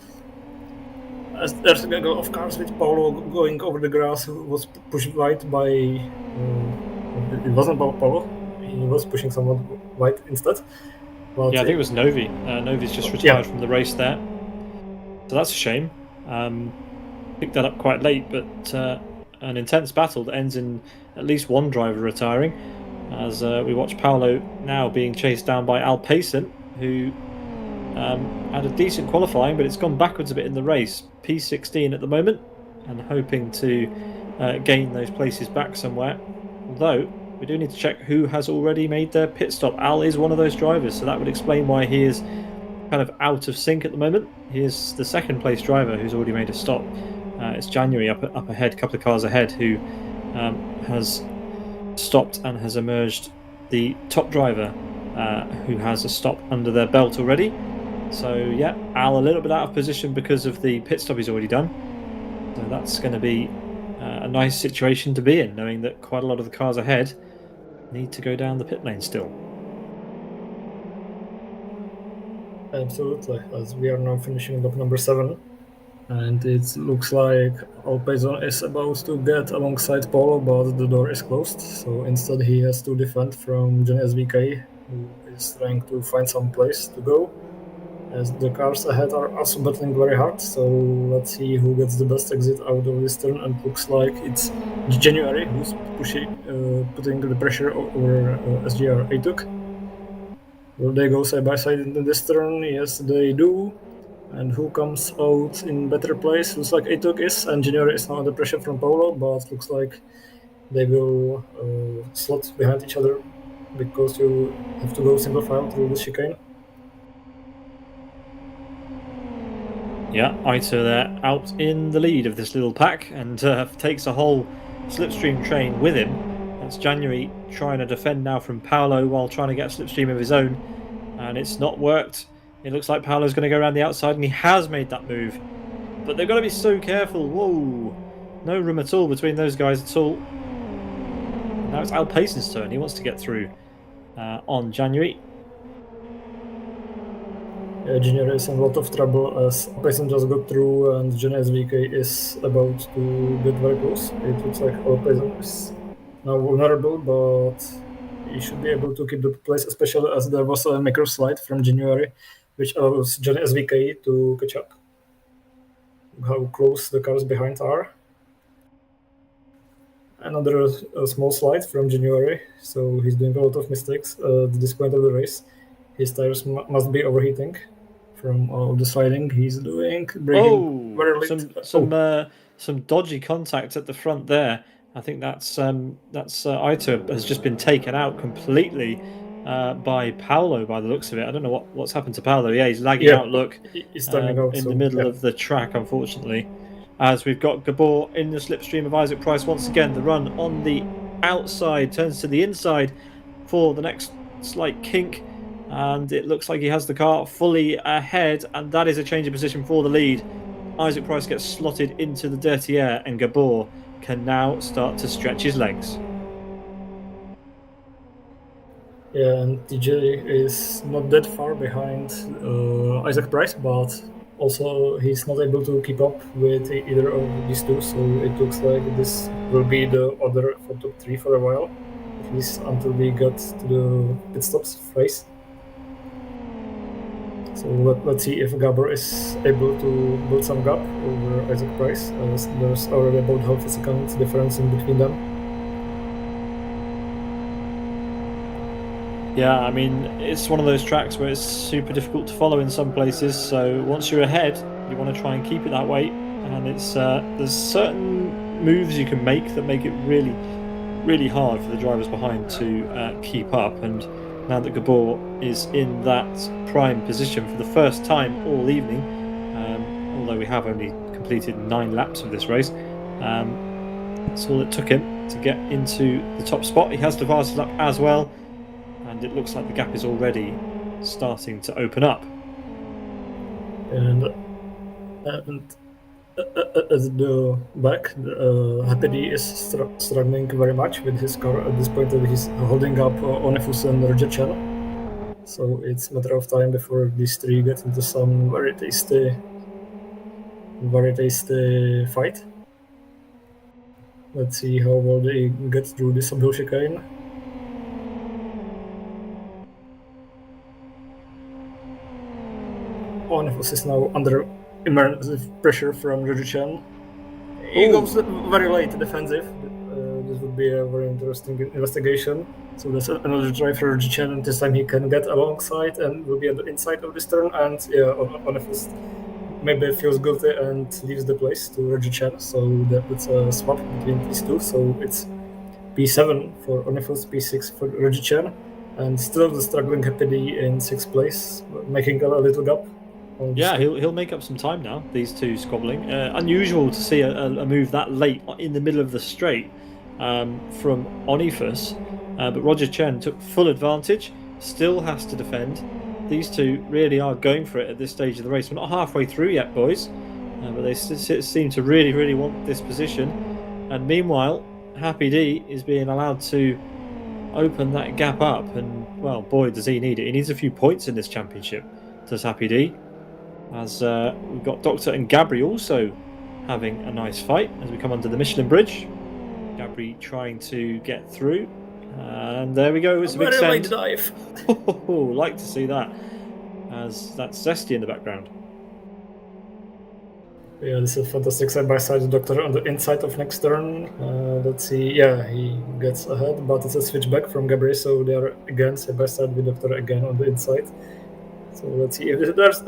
As there's a go of cars with Paulo going over the grass, who was pushed wide by. It wasn't Paulo. He was pushing someone wide instead. But yeah, I think it was Novi. Novi's just retired from the race there, so that's a shame. Picked that up quite late, but an intense battle that ends in at least one driver retiring, as we watch Paulo now being chased down by Alpecin, who had a decent qualifying, but it's gone backwards a bit in the race. P16 at the moment, and hoping to gain those places back somewhere. Although we do need to check who has already made their pit stop. Al is one of those drivers, so that would explain why he is kind of out of sync at the moment. He is the second place driver who's already made a stop. It's January up ahead, a couple of cars ahead, who has stopped and has emerged the top driver who has a stop under their belt already. So yeah, Al a little bit out of position because of the pit stop he's already done. So that's going to be a nice situation to be in, knowing that quite a lot of the cars ahead need to go down the pit lane still. Absolutely, as we are now finishing lap number 7, and it looks like Alpecin is about to get alongside Paulo, but the door is closed, so instead he has to defend from Johnny SVK, who is trying to find some place to go, as the cars ahead are also battling very hard. So let's see who gets the best exit out of this turn, and looks like it's January who's putting the pressure over SGR Atuk. Will they go side by side in this turn? Yes, they do. And who comes out in better place? Looks like Atuk is, and January is now under pressure from Paulo, but looks like they will slot behind each other because you have to go single file through the chicane. Yeah, Ito there out in the lead of this little pack, and takes a whole slipstream train with him. That's January trying to defend now from Paulo while trying to get a slipstream of his own, and it's not worked. It looks like Paulo's going to go around the outside, and he has made that move. But they've got to be so careful. Whoa, no room at all between those guys at all. And now it's Alpecin's turn. He wants to get through on January. January is in a lot of trouble as Alpecin just got through, and Johnny SVK is about to get very close. It looks like Alpecin is now vulnerable, but he should be able to keep the place, especially as there was a macro slide from January, which allows Johnny SVK to catch up. How close the cars behind are. Another small slide from January, so he's doing a lot of mistakes at this point of the race. His tires must be overheating from all the sliding he's doing. Some dodgy contact at the front there. I think that's Ito has just been taken out completely by Paulo by the looks of it. I don't know what's happened to Paulo. Yeah, he's lagging out. Look, he's turning out in the middle of the track, unfortunately. As we've got Gabor in the slipstream of Isaac Price once again. The run on the outside turns to the inside for the next slight kink, and it looks like he has the car fully ahead, and that is a change of position for the lead. Isaac Price gets slotted into the dirty air, and Gabor can now start to stretch his legs. Yeah, and TJ is not that far behind Isaac Price, but also he's not able to keep up with either of these two, so it looks like this will be the order for top 3 for a while, at least until we get to the pit stops phase. So let's see if Gabor is able to build some gap over Isaac Price, as there's already about half a second difference in between them. Yeah, I mean, it's one of those tracks where it's super difficult to follow in some places, so once you're ahead, you want to try and keep it that way, and it's there's certain moves you can make that make it really, really hard for the drivers behind to keep up, and now that Gabor is in that prime position for the first time all evening, although we have only completed 9 laps of this race. That's all it took him to get into the top spot. He has divided up as well, and it looks like the gap is already starting to open up. And at the back, Happy D is struggling very much with his car at this point. That he's holding up Onifus and Rajachan. So it's a matter of time before these three get into some very tasty fight. Let's see how well they get through this uphill chicane. Onifus is now under immense pressure from Rajachan. He goes very late defensive. This would be a very interesting investigation. So there's another drive for Rajachan, and this time he can get alongside and will be on the inside of this turn. And Onifus maybe feels guilty and leaves the place to Rajachan. So that's a swap between these two. So it's P7 for Onifus, P6 for Rajachan, and still the struggling Happy D in 6th place, making a little gap. Yeah, he'll make up some time now, these two squabbling. Unusual to see a move that late in the middle of the straight from Onifus, but Roger Chen took full advantage, still has to defend. These two really are going for it at this stage of the race. We're not halfway through yet, boys, but they seem to really want this position. And meanwhile, Happy D is being allowed to open that gap up, and well, boy, does he need it. He needs a few points in this championship, does Happy D. As we've got Doctor and Gabri also having a nice fight as we come under the Michelin bridge. Gabri trying to get through, and there we go. It's a big send. Dive. Like to see that, as that's Zesty in the background. Yeah, this is a fantastic side-by-side Doctor on the inside of next turn. Let's see. Yeah, he gets ahead, but it's a switchback from Gabri, so they are again side-by-side with Doctor again on the inside. So let's see if there's a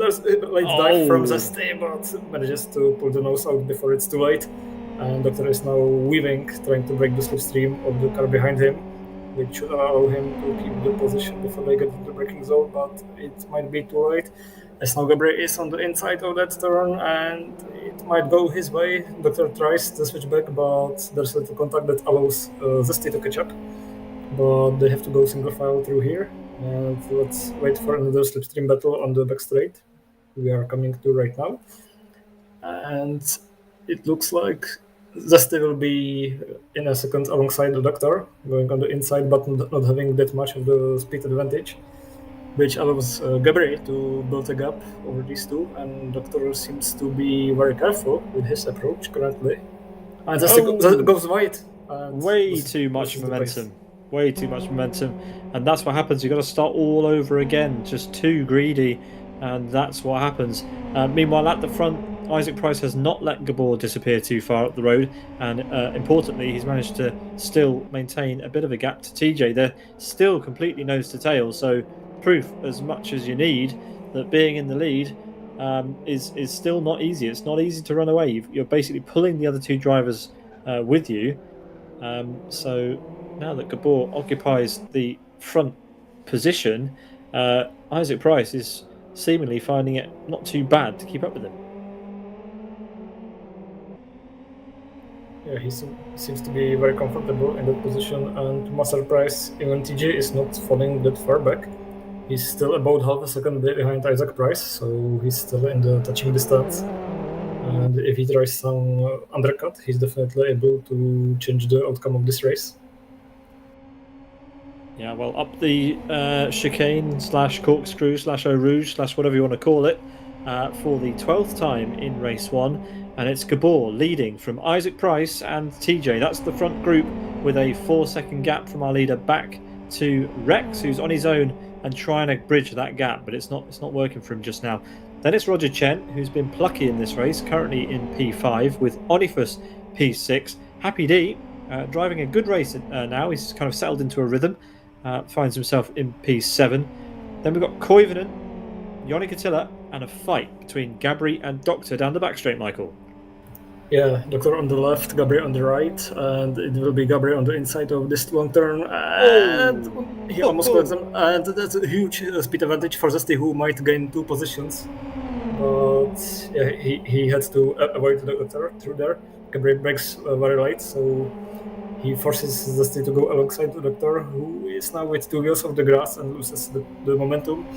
late dive from Zesty, but manages to pull the nose out before it's too late. And Doctor is now weaving, trying to break the slipstream of the car behind him, which should allow him to keep the position before they get into the braking zone, but it might be too late. As now Gabri is on the inside of that turn, and it might go his way. Doctor tries the switchback, but there's a little contact that allows Zesty to catch up. But they have to go single file through here. And let's wait for another slipstream battle on the back straight we are coming to right now. And it looks like Zesty will be in a second alongside the Doctor, going on the inside but not having that much of the speed advantage, which allows Gabri to build a gap over these two, and Doctor seems to be very careful with his approach currently. And Zesty goes wide. Way too much momentum. Way too much momentum, and that's what happens. You've got to start all over again, just too greedy, and that's what happens. Meanwhile, at the front, Isaac Price has not let Gabor disappear too far up the road, and importantly, he's managed to still maintain a bit of a gap to TJ. They're still completely nose to tail, so proof as much as you need that being in the lead is still not easy. It's not easy to run away. You're basically pulling the other two drivers with you. So now that Gabor occupies the front position, Isaac Price is seemingly finding it not too bad to keep up with him. Yeah, he seems to be very comfortable in that position, and Master Price, even TJ, is not falling that far back. He's still about half a second behind Isaac Price, so he's still in the touching distance. And if he tries some undercut, he's definitely able to change the outcome of this race. Yeah, well, up the chicane / corkscrew / Eau Rouge / whatever you want to call it, for the 12th time in race 1, and it's Gabor leading from Isaac Price and TJ. That's the front group, with a 4-second gap from our leader back to Rex, who's on his own and trying to bridge that gap, but it's not working for him just now. Then it's Roger Chen, who's been plucky in this race, currently in P5, with Onifus P6. Happy D driving a good race now. He's kind of settled into a rhythm, finds himself in P7. Then we've got Koivunen, Joni Katila, and a fight between Gabri and Doctor down the back straight, Michael. Yeah, Doctor on the left, Gabri on the right, and it will be Gabri on the inside of this long turn, and he almost got them, and that's a huge speed advantage for Zesty, who might gain 2 positions. but yeah, he had to avoid the doctor through there. Gabriel breaks very late, so he forces Zesty to go alongside the doctor, who is now with 2 wheels of the grass and loses the momentum.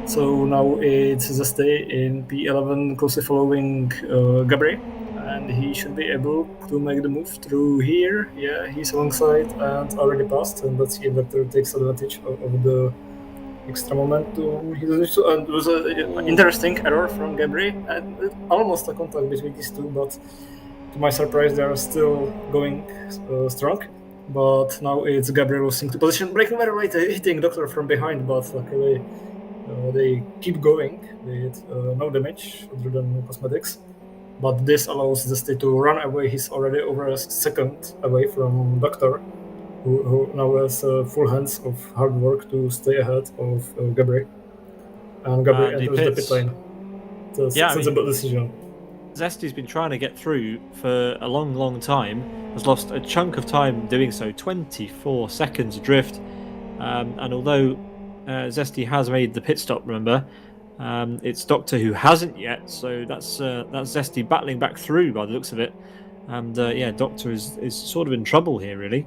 So now it's Zesty in P11 closely following Gabriel, and he should be able to make the move through here. Yeah, he's alongside and already passed, and let's see if Doctor takes advantage of the extra momentum. He does so, and it was an interesting error from Gabriel, and almost a contact between these two, but to my surprise, they are still going strong. But now it's Gabriel losing to position, breaking very late, hitting Doctor from behind, but luckily they keep going with no damage other than cosmetics. But this allows the state to run away. He's already over a second away from Doctor, who now has full hands of hard work to stay ahead of Gabriel. And Gabriel enters the pit lane. It's a sensible decision. Zesty's been trying to get through for a long time, has lost a chunk of time doing so, 24 seconds adrift. And although Zesty has made the pit stop, remember, it's Doctor who hasn't yet, so that's Zesty battling back through by the looks of it. And yeah, Doctor is sort of in trouble here, really,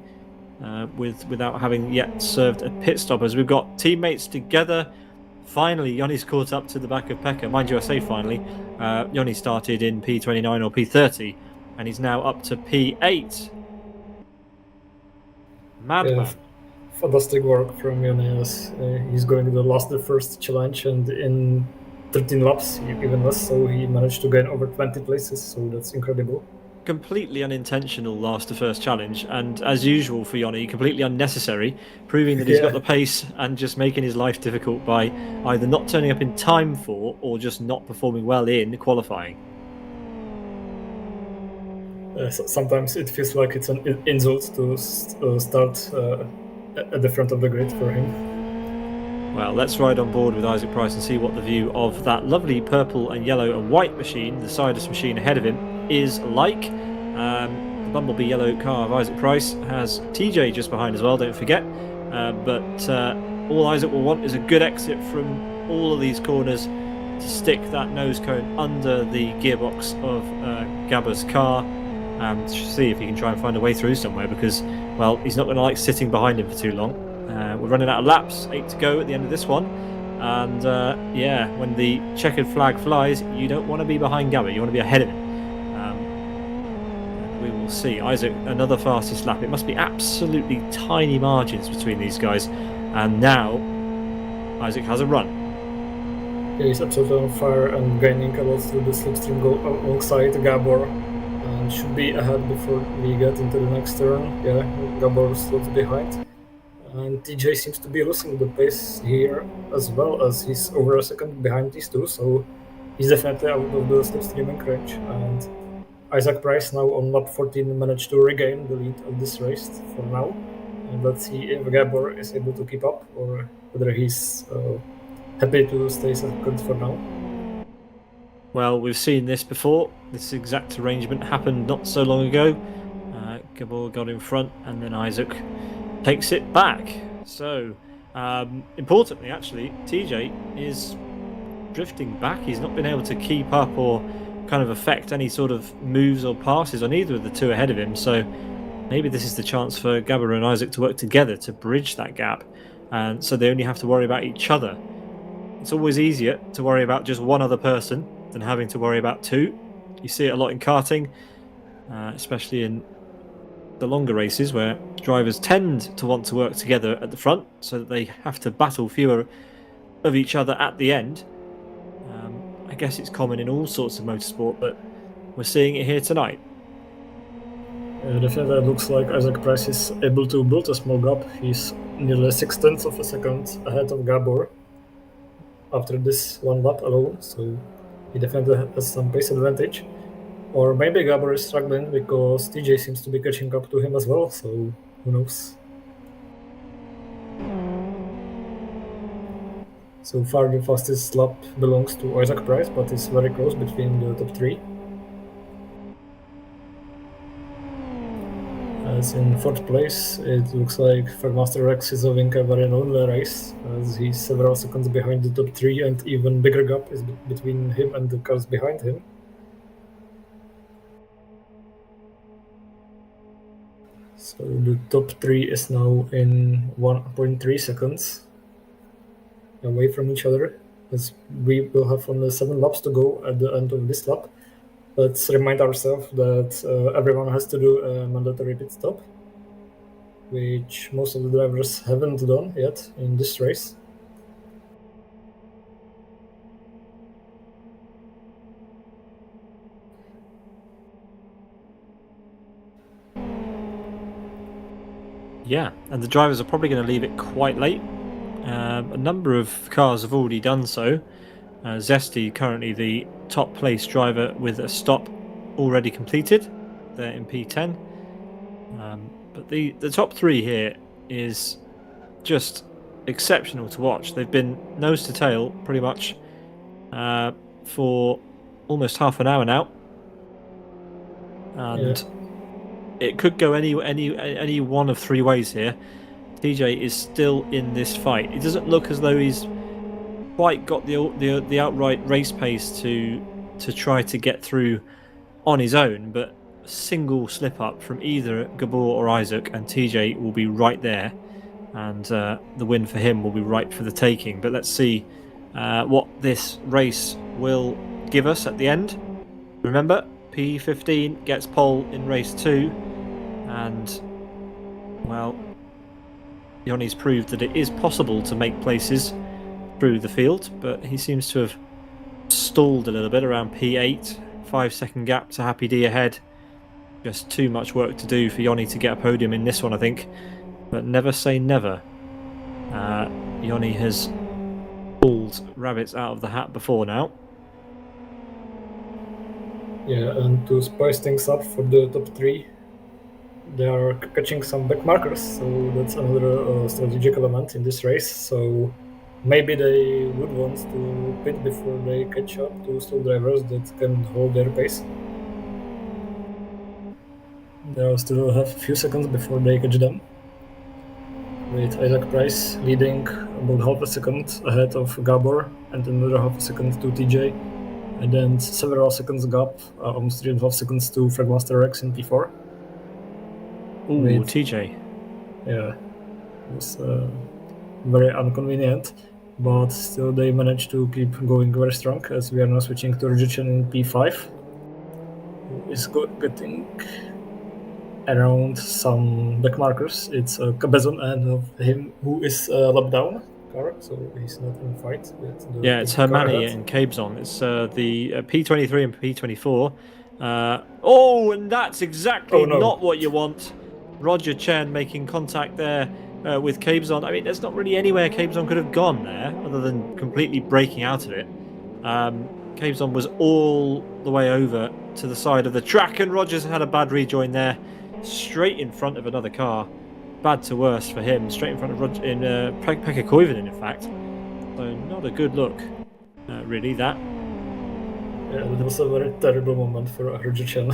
without having yet served a pit stop, as we've got teammates together. Finally, Yoni's caught up to the back of Pekka. Mind you, I say finally. Yoni started in P29 or P30, and he's now up to P8. Madman. Yeah, fantastic work from Yoni, as he's going to last the first challenge, and in 13 laps, even less, so he managed to gain over 20 places, so that's incredible. Completely unintentional last to first challenge, and as usual for Yoni, completely unnecessary, proving that he's got the pace and just making his life difficult by either not turning up in time for or just not performing well in qualifying. Sometimes it feels like it's an insult to start at the front of the grid for him. Well, let's ride on board with Isaac Price and see what the view of that lovely purple and yellow and white machine, the Sidus machine ahead of him, is like. The Bumblebee yellow car of Isaac Price has TJ just behind as well, don't forget. But all Isaac will want is a good exit from all of these corners to stick that nose cone under the gearbox of Gabba's car and see if he can try and find a way through somewhere, because, well, he's not going to like sitting behind him for too long. We're running out of laps, 8 to go at the end of this one. And yeah, when the checkered flag flies, you don't want to be behind Gabba, you want to be ahead of him. We will see. Isaac, another fastest lap. It must be absolutely tiny margins between these guys. And now, Isaac has a run. Yeah, he's absolutely on fire and gaining a lot through the slipstream alongside Gabor. And should be ahead before we get into the next turn. Yeah, Gabor slips behind. And TJ seems to be losing the pace here as well, as he's over a second behind these two, so he's definitely out of the slipstreaming range. And Isaac Price, now on lap 14, managed to regain the lead of this race for now. And let's see if Gabor is able to keep up, or whether he's happy to stay second for now. Well, we've seen this before. This exact arrangement happened not so long ago. Gabor got in front, and then Isaac takes it back. So, importantly, actually, TJ is drifting back. He's not been able to keep up or kind of affect any sort of moves or passes on either of the two ahead of him. So maybe this is the chance for Gabba and Isaac to work together to bridge that gap, and so they only have to worry about each other. It's always easier to worry about just one other person than having to worry about two. You see it a lot in karting, especially in the longer races, where drivers tend to want to work together at the front so that they have to battle fewer of each other at the end. I guess it's common in all sorts of motorsport, but we're seeing it here tonight. Definitely looks like Isaac Price is able to build a small gap. He's nearly 0.6 of a second ahead of Gabor after this one lap alone, so he definitely has some pace advantage. Or maybe Gabor is struggling because TJ seems to be catching up to him as well, so who knows. So far the fastest lap belongs to Isaac Price, but it's very close between the top three. As in 4th place, it looks like Fragmaster Rex is having a very lonely race, as he's several seconds behind the top 3, and even bigger gap is between him and the cars behind him. So the top 3 is now in 1.3 seconds away from each other, as we will have only 7 laps to go at the end of this lap. Let's remind ourselves that everyone has to do a mandatory pit stop, which most of the drivers haven't done yet in this race. Yeah, and the drivers are probably going to leave it quite late. A number of cars have already done so. Zesty, currently the top place driver with a stop already completed. They're in P10. But the top 3 here is just exceptional to watch. They've been nose to tail pretty much for almost half an hour now. And it could go any one of 3 ways here. TJ is still in this fight. It doesn't look as though he's quite got the outright race pace to try to get through on his own, but a single slip up from either Gabor or Isaac and TJ will be right there, and the win for him will be ripe for the taking. But let's see what this race will give us at the end. Remember, P15 gets pole in race 2, and well, Yoni's proved that it is possible to make places through the field, but he seems to have stalled a little bit around P8. 5-second gap to Happy D ahead. Just too much work to do for Yoni to get a podium in this one, I think. But never say never. Yoni has pulled rabbits out of the hat before now. Yeah, and to spice things up for the top 3, they are catching some back markers, so that's another strategic element in this race. So maybe they would want to pit before they catch up to slow drivers that can hold their pace. They'll still have a few seconds before they catch them, with Isaac Price leading about half a second ahead of Gabor and another half a second to TJ, and then several seconds gap, almost 3.5 seconds to Fragmaster Rex in P4. Ooh, with, TJ. Yeah, it was very inconvenient, but still they managed to keep going very strong, as we are now switching to Rajichan in P5, who is getting around some back markers. It's Cabezon and of him who is lap down car, so he's not in fight with the it's Hermani and Cabezon. It's the P23 and P24. And that's exactly not what you want. Roger Chen making contact there with Cabezon. I mean, there's not really anywhere Cabezon could have gone there other than completely breaking out of it. Cabezon was all the way over to the side of the track, and Rogers had a bad rejoin there, straight in front of another car. Bad to worse for him, straight in front of Pekka Koivunen, in fact. So not a good look, really, that. Yeah, that was a very terrible moment for Roger Chen.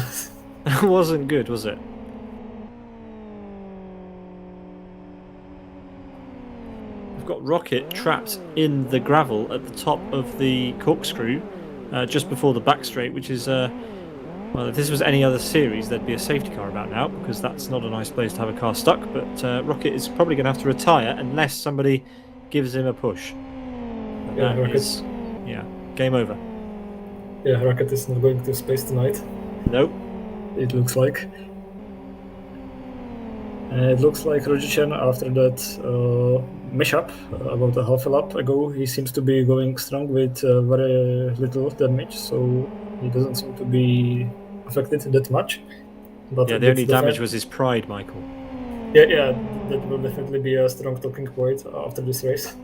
It wasn't good, was it? We've got Rocket trapped in the gravel at the top of the corkscrew, just before the back straight, which is, well, if this was any other series, there'd be a safety car about now, because that's not a nice place to have a car stuck. But Rocket is probably going to have to retire unless somebody gives him a push. And yeah, game over. Yeah, Rocket is not going to space tonight. Nope. It looks like. It looks like Roger Chen, after that mishap about a half a lap ago, he seems to be going strong with very little damage, so he doesn't seem to be affected that much. But yeah, the only damage was his pride, Michael. Yeah, that will definitely be a strong talking point after this race.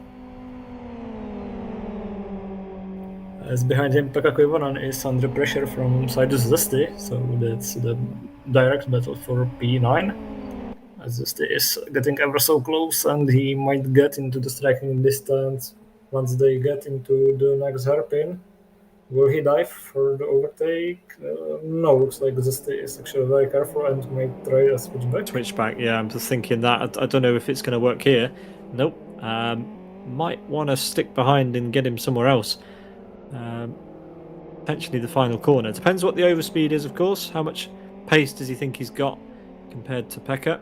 As behind him, Pekka Koivunen is under pressure from Sidus Zesty, so that's the direct battle for P9. As Zesty is getting ever so close, and he might get into the striking distance once they get into the next hairpin. Will he dive for the overtake? No, looks like Zesty is actually very careful and might try a switchback. Switchback, yeah, I'm just thinking that. I don't know if it's going to work here. Nope. Might want to stick behind and get him somewhere else. Potentially the final corner. Depends what the overspeed is, of course. How much pace does he think he's got compared to Pekka?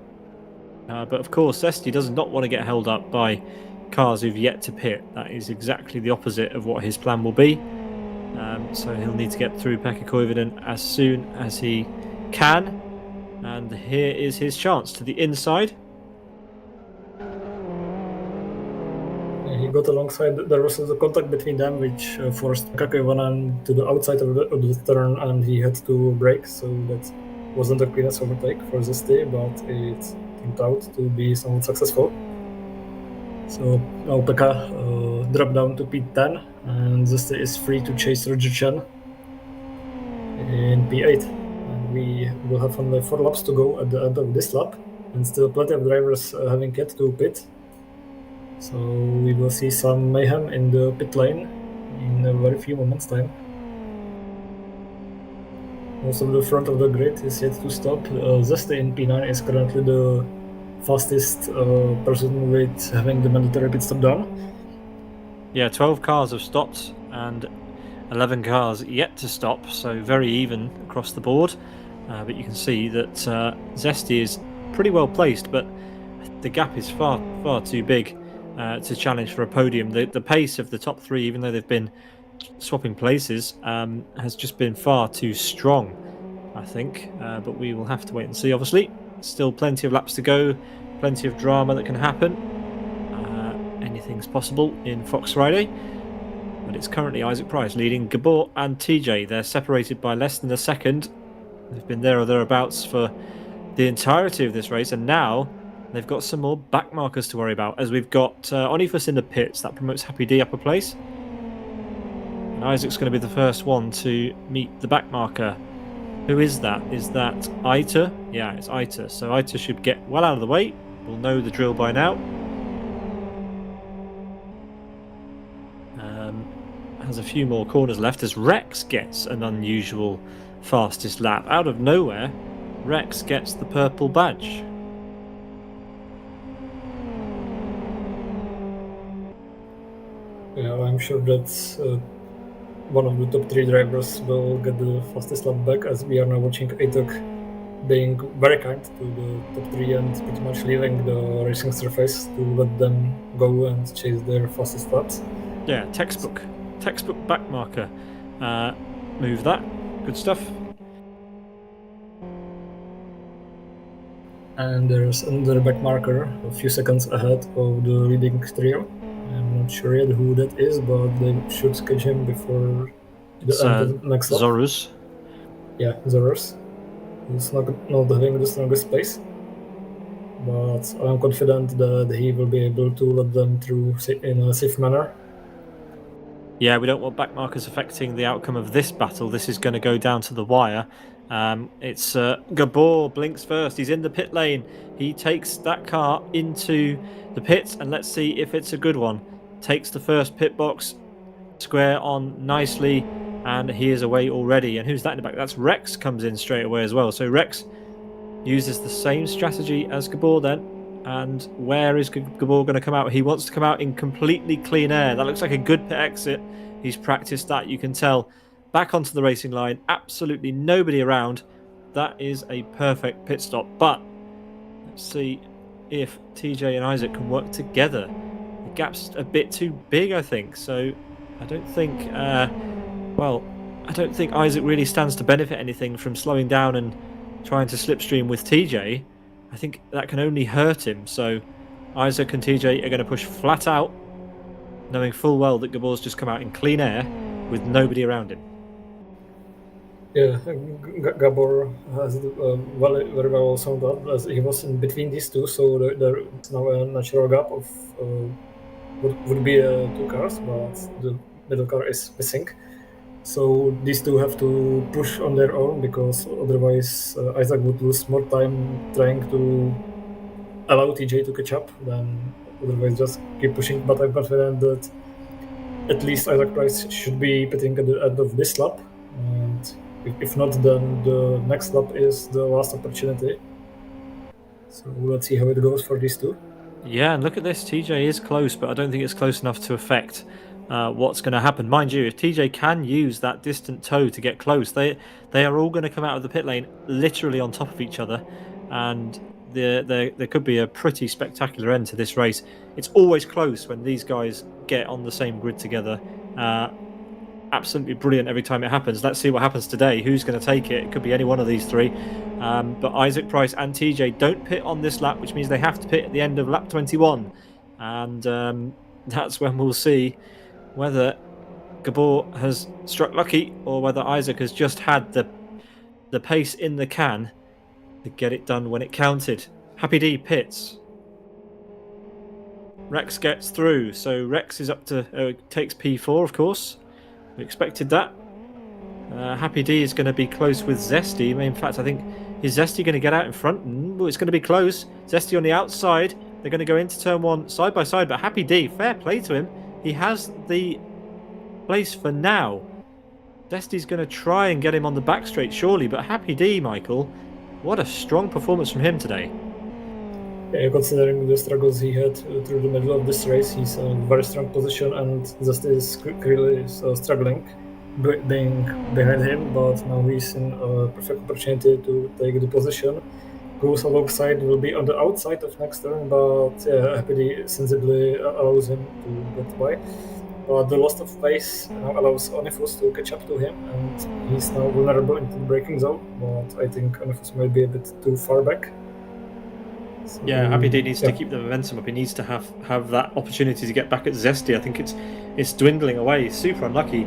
But of course, Zesty does not want to get held up by cars who've yet to pit. That is exactly the opposite of what his plan will be. So he'll need to get through Pekka Koivunen as soon as he can. And here is his chance to the inside. He got alongside. There was a contact between them, which forced Pekka Koivunen to the outside of the turn, and he had to brake. So that wasn't the cleanest overtake for Zesty, but it turned out to be somewhat successful. So now Pekka dropped down to P10, and Zesty is free to chase Roger Chen in P8. And we will have only 4 laps to go at the end of this lap, and still plenty of drivers having yet to pit. So we will see some mayhem in the pit lane in a very few moments' time. Most of the front of the grid is yet to stop. Zesty in P9 is currently the fastest person with having the mandatory pit stop done. Yeah, 12 cars have stopped and 11 cars yet to stop, so very even across the board. But you can see that Zesty is pretty well placed, but the gap is far too big to challenge for a podium. The pace of the top 3, even though they've been swapping places, has just been far too strong, I think. But we will have to wait and see, obviously. Still plenty of laps to go, plenty of drama that can happen. Anything's possible in Fox Friday. But it's currently Isaac Price leading Gabor and TJ. They're separated by less than a second. They've been there or thereabouts for the entirety of this race, and now they've got some more back markers to worry about, as we've got Onifus in the pits. That promotes Happy D upper place. And Isaac's going to be the first one to meet the back marker. Who is that? Is that Aita? Yeah, it's Aita. So Aita should get well out of the way. We'll know the drill by now. Has a few more corners left as Rex gets an unusual fastest lap. Out of nowhere, Rex gets the purple badge. Yeah, I'm sure that one of the top 3 drivers will get the fastest lap back, as we are now watching Aitok being very kind to the top 3 and pretty much leaving the racing surface to let them go and chase their fastest laps. Yeah, textbook back marker. Move that. Good stuff. And there's another back marker a few seconds ahead of the leading trio. I'm not sure yet who that is, but they should catch him before the end of the next lap. Zorus. Yeah, Zorus. He's not having the strongest pace, but I'm confident that he will be able to let them through in a safe manner. Yeah, we don't want back markers affecting the outcome of this battle. This is going to go down to the wire. It's Gabor blinks first. He's in the pit lane. He takes that car into the pits, and let's see if it's a good one. Takes the first pit box, square on nicely, and he is away already. And who's that in the back? That's Rex, comes in straight away as well. So Rex uses the same strategy as Gabor then. And where is Gabor going to come out? He wants to come out in completely clean air. That looks like a good pit exit. He's practiced that, you can tell. Back onto the racing line. Absolutely nobody around. That is a perfect pit stop. But let's see if TJ and Isaac can work together. The gap's a bit too big, I think. So I don't think... I don't think Isaac really stands to benefit anything from slowing down and trying to slipstream with TJ. I think that can only hurt him. So Isaac and TJ are going to push flat out, knowing full well that Gabor's just come out in clean air with nobody around him. Yeah, Gabor has very well sound up, as he was in between these two, so there is now a natural gap of what would be 2 cars, but the middle car is missing. So these two have to push on their own, because otherwise Isaac would lose more time trying to allow TJ to catch up than otherwise just keep pushing. But I'm confident that at least Isaac Price should be pitting at the end of this lap. And if not, then the next lap is the last opportunity. So let's see how it goes for these two. Yeah, and look at this. TJ is close, but I don't think it's close enough to affect what's going to happen. Mind you, if TJ can use that distant toe to get close, they are all going to come out of the pit lane literally on top of each other, and there could be a pretty spectacular end to this race. It's always close when these guys get on the same grid together. Absolutely brilliant every time it happens. Let's see what happens today. Who's going to take it? It could be any one of these three. But Isaac Price and TJ don't pit on this lap, which means they have to pit at the end of lap 21. And that's when we'll see whether Gabor has struck lucky or whether Isaac has just had the pace in the can to get it done when it counted. Happy D pits. Rex gets through. So Rex is up to takes P4, of course. We expected that. Happy D is going to be close with Zesty. In fact, I think, is Zesty going to get out in front? It's going to be close. Zesty on the outside. They're going to go into turn one side by side. But Happy D, fair play to him. He has the place for now. Zesty's going to try and get him on the back straight, surely. But Happy D, Michael, what a strong performance from him today. Yeah, considering the struggles he had through the middle of this race, he's in a very strong position, and Zesty is really struggling being behind him, but now he's in a perfect opportunity to take the position. Goes alongside, will be on the outside of next turn, but Happy sensibly allows him to get by. But the loss of pace now allows Onifus to catch up to him, and he's now vulnerable into the braking zone, but I think Onifus might be a bit too far back. So, yeah, Happy D needs to keep the momentum up. He needs to have that opportunity to get back at Zesty. I think it's dwindling away. He's super unlucky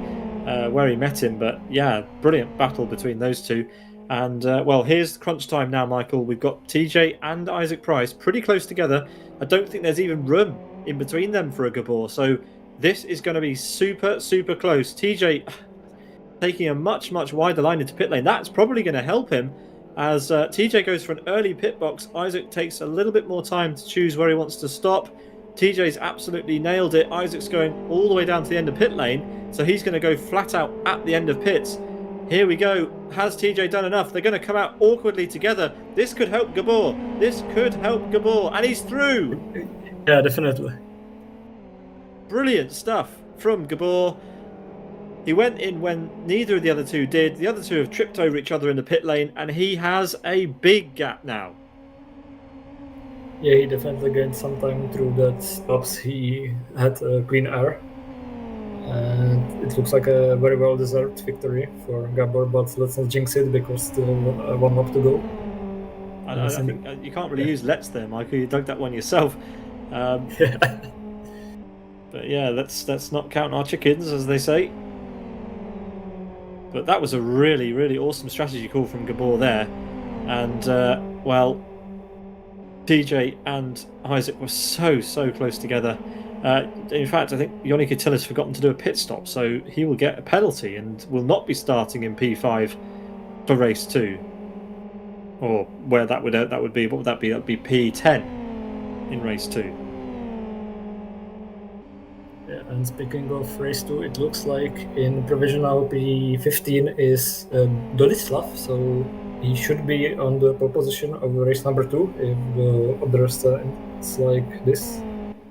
where he met him, but yeah, brilliant battle between those two. And well, here's crunch time now, Michael. We've got TJ and Isaac Price pretty close together. I don't think there's even room in between them for a Gabor. So this is going to be super, super close. TJ taking a much, much wider line into pit lane. That's probably going to help him. As TJ goes for an early pit box, Isaac takes a little bit more time to choose where he wants to stop. TJ's absolutely nailed it. Isaac's going all the way down to the end of pit lane, so he's going to go flat out at the end of pits. Here we go. Has TJ done enough? They're going to come out awkwardly together. This could help Gabor. This could help Gabor, and he's through. Yeah, definitely. Brilliant stuff from Gabor. He went in when neither of the other two did. The other two have tripped over each other in the pit lane, and he has a big gap now. Yeah, he definitely gained some time through that stops. He had clean air, and it looks like a very well-deserved victory for Gabor, but let's not jinx it because still one lap to go. I think you can't really use let's there, Michael. You dug that one yourself. Yeah. But yeah, let's not count our chickens, as they say. But that was a really, really awesome strategy call from Gabor there. And, well, TJ and Isaac were so close together. In fact, I think Yoni Kittil has forgotten to do a pit stop, so he will get a penalty and will not be starting in P5 for race 2. Or where that would be, what would that be? That would be P10 in race 2. Yeah, and speaking of race 2, it looks like in provisional P15 is Dolislav, so he should be on the pole position of race number 2 if the others it's like this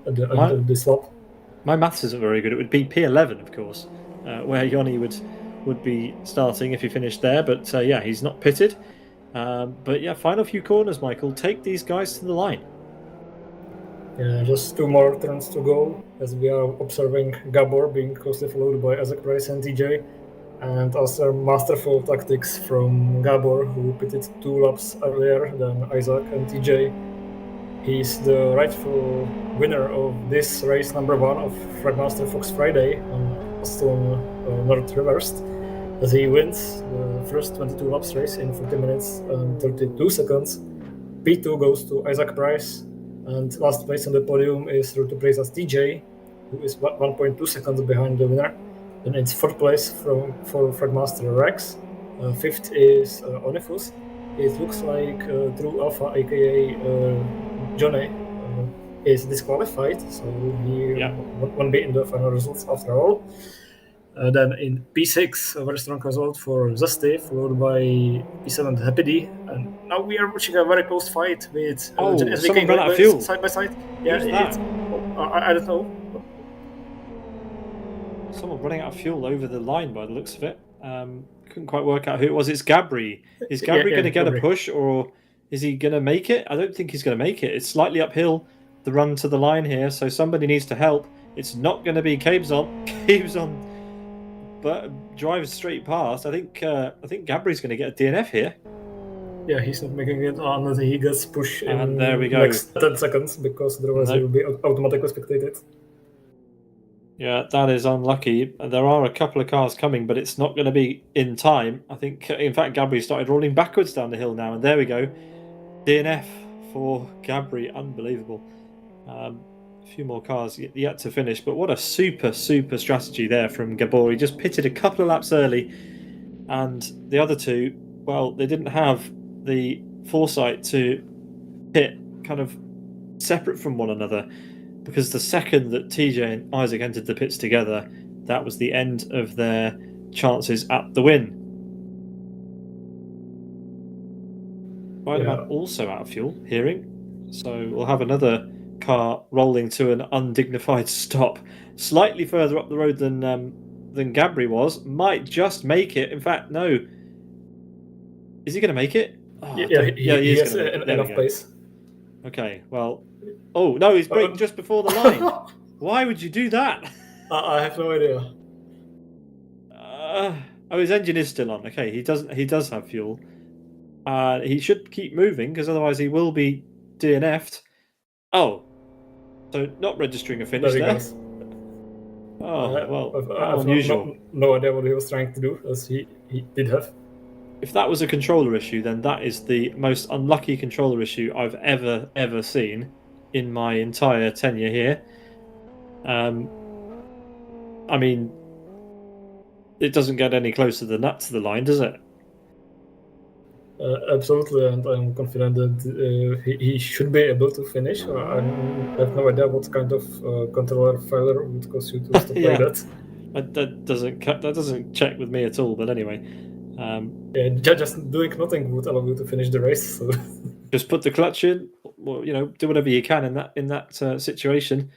at the end of this lap. My maths isn't very good. It would be P11, of course, where Yoni would be starting if he finished there. But yeah, he's not pitted. But yeah, final few corners, Michael. Take these guys to the line. Yeah, just 2 more turns to go as we are observing Gabor being closely followed by Isaac Price and TJ. And also masterful tactics from Gabor, who pitted 2 laps earlier than Isaac and TJ. He's the rightful winner of this race number 1 of Fragmaster Fox Friday on Aston North Reversed, as he wins the first 22 laps race in 40 minutes and 32 seconds. P2 goes to Isaac Price, and last place on the podium is Ruto Preza's TJ, who is 1.2 seconds behind the winner. Then it's 4th place for Fragmaster Rex. 5th is Onifus. It looks like True Alpha, aka Johnny, is disqualified, so he won't be in the final results after all. Then in P6, a very strong result for Zesty, followed by P7 Happy D. And now we are watching a very close fight with someone ran out of fuel. side by side. Who's that? I don't know. Someone running out of fuel over the line by the looks of it. Couldn't quite work out who it was. It's Gabri. Is Gabri going to get a push, or is he going to make it? I don't think he's going to make it. It's slightly uphill, the run to the line here, so somebody needs to help. It's not going to be Cabezon. Cabezon but drives straight past. I think Gabri's going to get a DNF here. Yeah, he's not making it unless he gets pushed in there we go. Next 10 seconds, because otherwise he will be automatically spectated. Yeah, that is unlucky. There are a couple of cars coming, but it's not going to be in time. I think, in fact, Gabri started rolling backwards down the hill now, and there we go. DNF for Gabri. Unbelievable. A few more cars yet to finish, but what a super strategy there from Gabor. He just pitted a couple of laps early, and the other two, well, they didn't have the foresight to pit kind of separate from one another, because the second that TJ and Isaac entered the pits together, that was the end of their chances at the win. Spider-Man also out of fuel, hearing. So we'll have another car rolling to an undignified stop, slightly further up the road than Gabri was. Might just make it. In fact, no. Is he going to make it? Oh, he has enough pace. Okay, well... Oh, no, he's braking just before the line. Why would you do that? I have no idea. His engine is still on. Okay, he does have fuel. He should keep moving, because otherwise he will be DNF'd. Oh, so not registering a finish there. Well, how unusual. No idea what he was trying to do, as he did have. If that was a controller issue, then that is the most unlucky controller issue I've ever seen in my entire tenure here. I mean, it doesn't get any closer than that to the line, does it? Absolutely, and I'm confident that he should be able to finish. I have no idea what kind of controller failure would cause you to stop like that. That doesn't check with me at all. But anyway, just doing nothing would allow you to finish the race. So. Just put the clutch in, or, do whatever you can in that situation.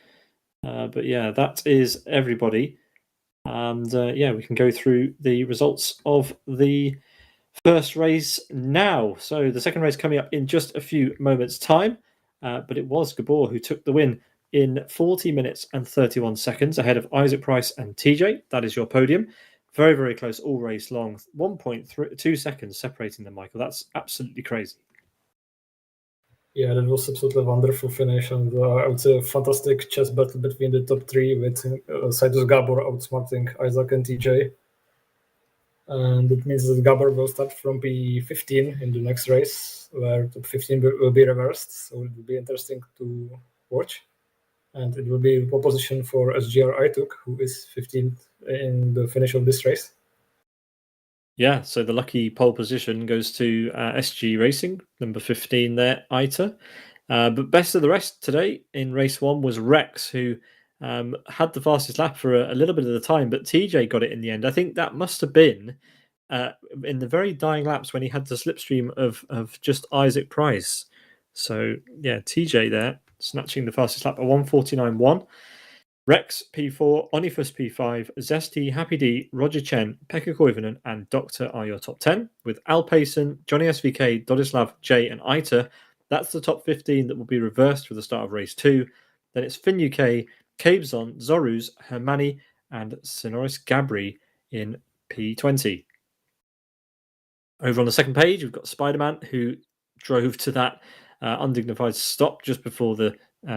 But yeah, that is everybody, and we can go through the results of the first race now. So the second race coming up in just a few moments' time, but it was Gabor who took the win in 40 minutes and 31 seconds ahead of Isaac Price and TJ. That is your podium. Very, very close all race long. 1.2 seconds separating them, Michael. That's absolutely crazy. Yeah, that was absolutely wonderful finish, and I would say a fantastic chess battle between the top three, with Saidus Gabor outsmarting Isaac and TJ. And it means that Gabor will start from P15 in the next race, where top 15 will be reversed, so it will be interesting to watch. And it will be pole position for SGR Aituk, who is 15th in the finish of this race. Yeah, so the lucky pole position goes to SG Racing, number 15 there, Aita. But best of the rest today in race one was Rex, who had the fastest lap for a little bit of the time, but TJ got it in the end. I think that must have been in the very dying laps when he had the slipstream of just Isaac Price. So, yeah, TJ there, snatching the fastest lap at 1:49.1. Rex P4, Onifus P5, Zesty, Happy D, Roger Chen, Pekka Koivunen, and Doctor are your top 10, with Al Payson, Johnny SVK, Dodislav, Jay, and Aita. That's the top 15 that will be reversed for the start of race 2. Then it's Finn UK, Cabezon, Zorus, Hermani, and Sonoris Gabri in P20. Over on the second page, we've got Spider-Man, who drove to that undignified stop just before the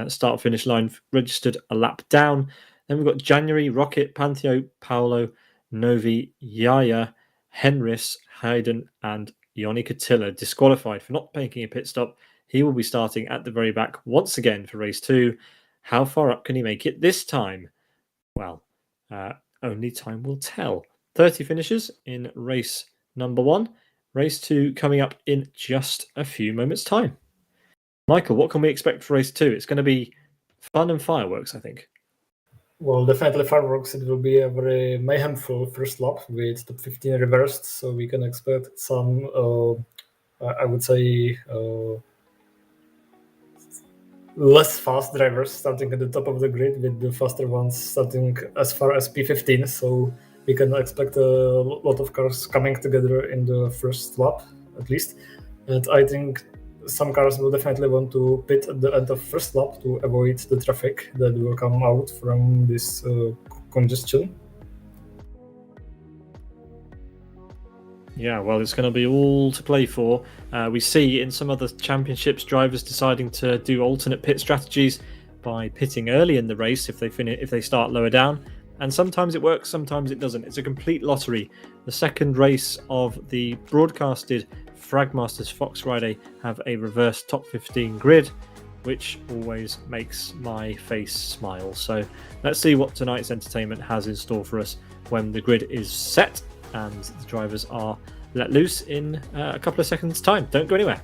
start-finish line, registered a lap down. Then we've got January, Rocket, Pantheo, Paolo, Novi, Yaya, Henris, Hayden, and Yoni Katilla disqualified for not making a pit stop. He will be starting at the very back once again for race 2. How far up can he make it this time? Well, only time will tell. 30 finishes in race number 1. Race 2 coming up in just a few moments' time. Michael, what can we expect for race 2? It's going to be fun and fireworks, I think. Well, definitely fireworks. It will be a very mayhemful first lap with top 15 reversed, so we can expect some, I would say, less fast drivers starting at the top of the grid, with the faster ones starting as far as P15. So we can expect a lot of cars coming together in the first lap, at least. And I think some cars will definitely want to pit at the end of first lap to avoid the traffic that will come out from this congestion. Yeah, well, it's going to be all to play for. We see in some other championships drivers deciding to do alternate pit strategies by pitting early in the race if they start lower down, and sometimes it works, sometimes it doesn't. It's a complete lottery. The second race of the broadcasted Fragmaster's Fox Friday have a reverse top 15 grid, which always makes my face smile. So let's see what tonight's entertainment has in store for us when the grid is set and the drivers are let loose in a couple of seconds' time. Don't go anywhere.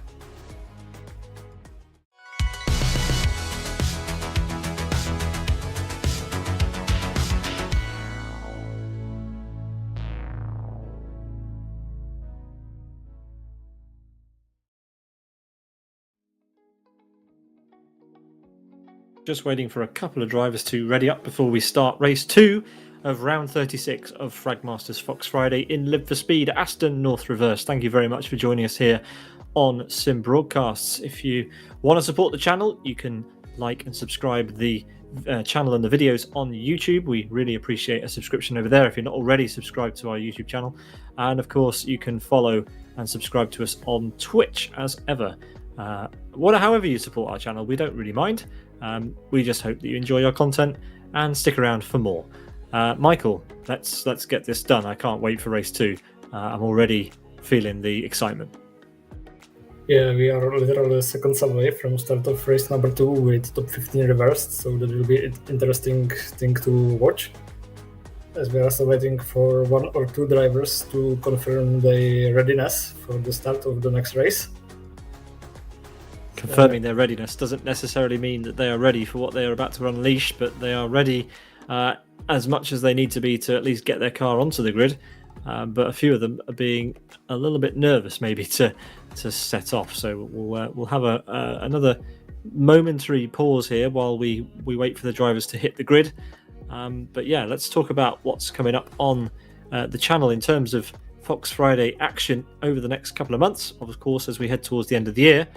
Just waiting for a couple of drivers to ready up before we start race 2 of round 36 of Fragmaster's Fox Friday in Live for Speed, Aston North Reverse. Thank you very much for joining us here on Sim Broadcasts. If you want to support the channel, you can like and subscribe the channel and the videos on YouTube. We really appreciate a subscription over there if you're not already subscribed to our YouTube channel. And of course, you can follow and subscribe to us on Twitch as ever. However you support our channel, we don't really mind. We just hope that you enjoy our content and stick around for more. Michael, let's get this done. I can't wait for race 2. I'm already feeling the excitement. Yeah, we are literally seconds away from start of race number 2 with top 15 reversed, so that will be an interesting thing to watch, as we are also waiting for 1 or 2 drivers to confirm their readiness for the start of the next race. Confirming their readiness doesn't necessarily mean that they are ready for what they are about to unleash, but they are ready as much as they need to be to at least get their car onto the grid. But a few of them are being a little bit nervous, maybe, to set off. So we'll have another momentary pause here while we wait for the drivers to hit the grid. But yeah, let's talk about what's coming up on the channel in terms of Fox Friday action over the next couple of months. Of course, as we head towards the end of the year.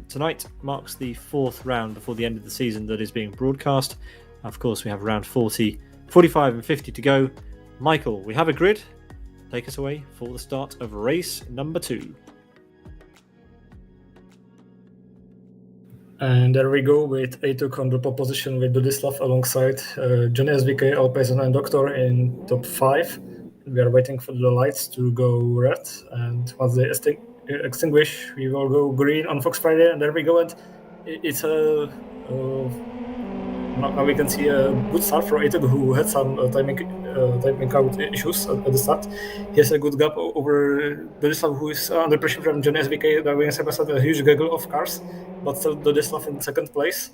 Tonight marks the 4th round before the end of the season that is being broadcast. Of course, we have around 40, 45 and 50 to go. Michael, we have a grid. Take us away for the start of race number 2. And there we go with A2 on the pole position with Dudislav alongside Johnny SVK, Alpezon and Doctor in top 5. We are waiting for the lights to go red, and once they extinguish, we will go green on Fox Friday, and there we go. And it's now we can see a good start for A2, who had some timing out issues at the start. He has a good gap over Dudislav, who is under pressure from Johnny SVK, driving a huge gaggle of cars, but still Dudislav in second place.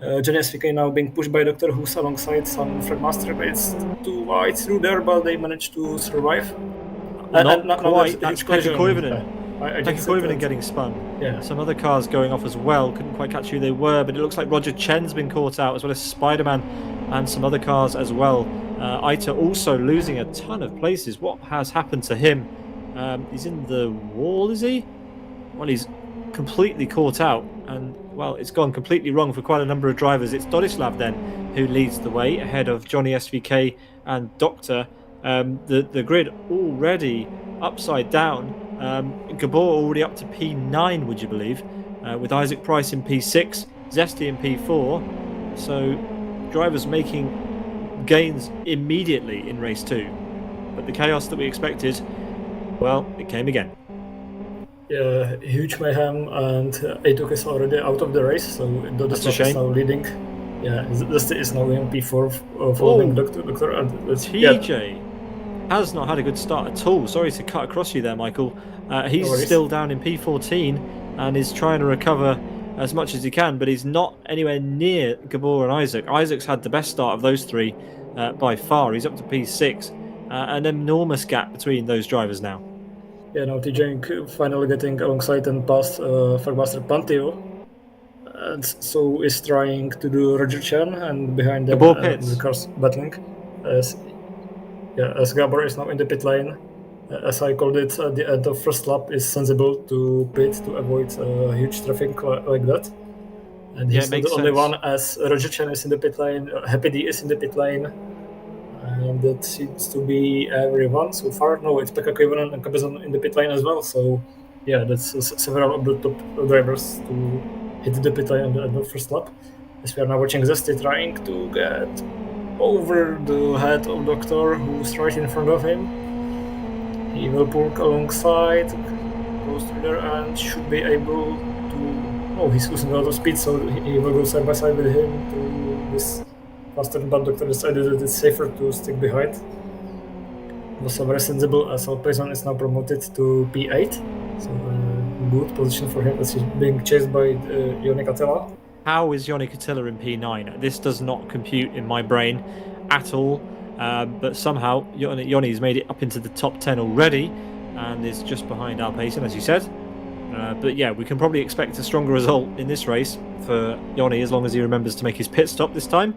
Johnny SVK now being pushed by Doctor, who's alongside some Fragmaster, but it's too wide through there, but they managed to survive. Not quite. That's Pekka Koivunen. Pekka Koivunen getting spun. Yeah. Some other cars going off as well. Couldn't quite catch who they were, but it looks like Roger Chen's been caught out, as well as Spider-Man and some other cars as well. Aita also losing a ton of places. What has happened to him? He's in the wall, is he? Well, he's completely caught out, and well, it's gone completely wrong for quite a number of drivers. It's Dodislav then who leads the way ahead of Johnny SVK and Doctor. The grid already upside down. Gabor already up to P9, would you believe, with Isaac Price in P6, Zesty in P4. So drivers making gains immediately in race 2. But the chaos that we expected, well, it came again. Yeah, huge mayhem, and Atuk is already out of the race, so Dodislav is now leading. Yeah, Zesty is now in P4 following Doctor. TJ has not had a good start at all. Sorry to cut across you there, Michael. He's still down in P14 and is trying to recover as much as he can, but he's not anywhere near Gabor and Isaac. Isaac's had the best start of those three by far. He's up to P6. An enormous gap between those drivers now. Yeah, now TJ finally getting alongside and past Fragmaster Panteo. And so is trying to do Roger Chan, and behind them the cars battling. As Gabor is now in the pit lane. As I called it, at the end of first lap is sensible to pit to avoid huge traffic like that. And he's not the only one, as Roger Chan is in the pit lane, Happy D is in the pit lane. And that seems to be everyone so far. No, it's Pekka Koivunen and Cabezon in the pit lane as well. So, yeah, that's several of the top drivers to hit the pit lane at the first lap. As we are now watching Zesty trying to get over the head of Doctor, who's right in front of him. He will pull alongside, goes through there, and should be able to... Oh, he's losing a lot of speed, so he will go side by side with him to this faster, but Doctor decided that it's safer to stick behind. It was very sensible, as Alpayson is now promoted to P8, so good position for him as he's being chased by Yannick Attila. How is Yannick Attila in P9? This does not compute in my brain at all, but somehow Yanni's made it up into the top 10 already and is just behind Alpayson, as you said. But yeah, we can probably expect a stronger result in this race for Yanni as long as he remembers to make his pit stop this time.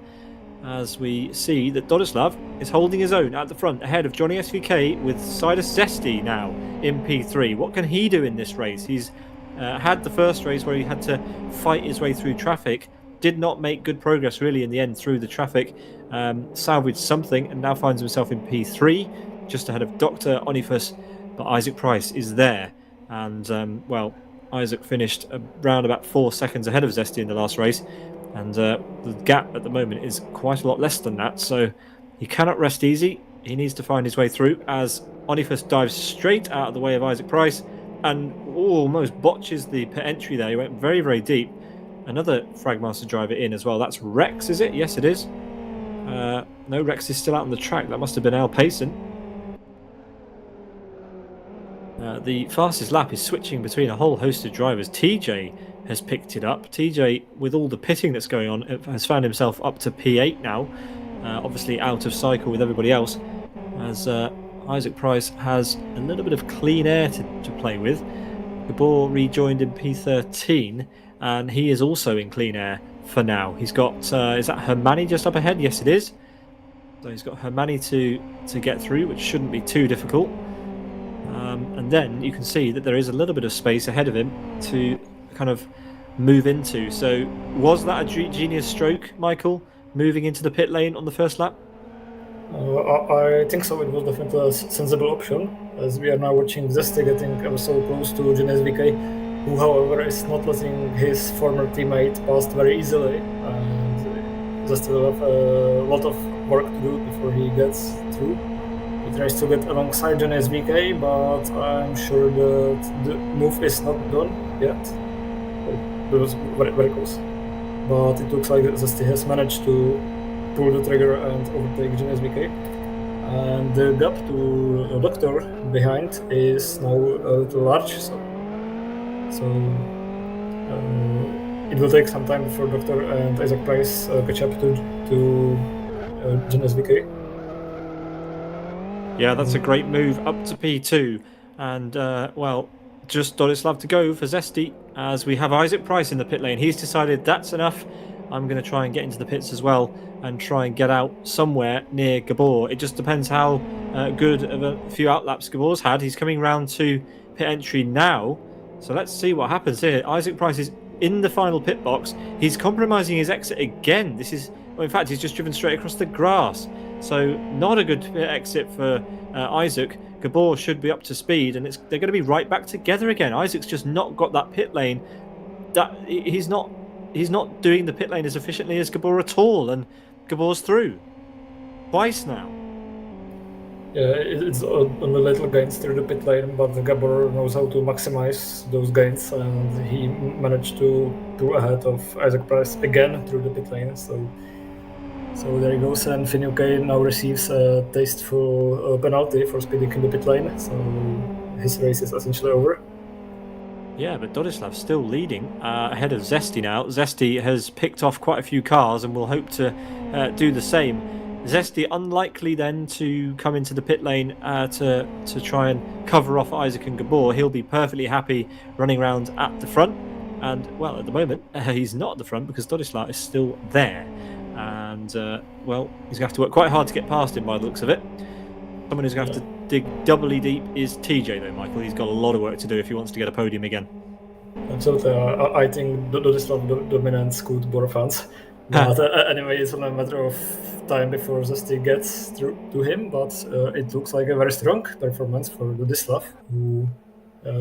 As we see that Dodislav is holding his own at the front ahead of Johnny SVK with Sidus Zesty now in P3. What can he do in this race? He's had the first race where he had to fight his way through traffic, did not make good progress really in the end through the traffic, salvaged something and now finds himself in P3 just ahead of Dr. Onifus, but Isaac Price is there. And well, Isaac finished around about 4 seconds ahead of Zesty in the last race. And the gap at the moment is quite a lot less than that, so he cannot rest easy. He needs to find his way through as Onifus dives straight out of the way of Isaac Price and almost botches the pit entry there. He went very, very deep. Another Fragmaster driver in as well. That's Rex, is it? Yes, it is. No, Rex is still out on the track. That must have been Al Payson. The fastest lap is switching between a whole host of drivers. TJ has picked it up. TJ, with all the pitting that's going on, has found himself up to P8 now. Obviously out of cycle with everybody else, as Isaac Price has a little bit of clean air to play with. Gabor rejoined in P13, and he is also in clean air for now. He's got, is that Hermani just up ahead? Yes, it is. So he's got Hermani to get through, which shouldn't be too difficult. And then you can see that there is a little bit of space ahead of him to kind of move into. So was that a genius stroke, Michael, moving into the pit lane on the first lap? I think so. It was definitely a sensible option, as we are now watching Zesty getting ever so close to Jan SVK, who however is not letting his former teammate pass very easily, and Zesty will have a lot of work to do before he gets through. He tries to get alongside Jan SVK, but I'm sure that the move is not done yet. It was very, very close. But it looks like Zesty has managed to pull the trigger and overtake Jan SVK. And the gap to Doctor behind is now a little large, so it will take some time before Doctor and Isaac Price catch up to Jan SVK. Yeah, that's a great move up to P2, and well, just Dodislav to go for Zesty, as we have Isaac Price in the pit lane. He's decided that's enough. I'm going to try and get into the pits as well and try and get out somewhere near Gabor. It just depends how good of a few outlaps Gabor's had. He's coming round to pit entry now, so let's see what happens here. Isaac Price is in the final pit box. He's compromising his exit again. This is, well, in fact, he's just driven straight across the grass. So not a good exit for Isaac. Gabor should be up to speed, and they're going to be right back together again. Isaac's just not got that pit lane. He's not doing the pit lane as efficiently as Gabor at all, and Gabor's through twice now. Yeah, it's on the little gains through the pit lane, but Gabor knows how to maximize those gains, and he managed to pull ahead of Isaac Price again through the pit lane. So there he goes, and Finucane now receives a tasteful penalty for speeding in the pit lane, so his race is essentially over. Yeah, but Dodislav's still leading ahead of Zesty now. Zesty has picked off quite a few cars and will hope to do the same. Zesty unlikely then to come into the pit lane to try and cover off Isaac and Gabor. He'll be perfectly happy running around at the front. And, well, at the moment, he's not at the front because Dodislav is still there. And, well, he's going to have to work quite hard to get past him by the looks of it. Someone who's going to have to dig doubly deep is TJ, though, Michael. He's got a lot of work to do if he wants to get a podium again. Absolutely. I think Dodislav dominance could bore fans. But anyway, it's only a matter of time before Zesty gets through to him. But it looks like a very strong performance for Dodislav, who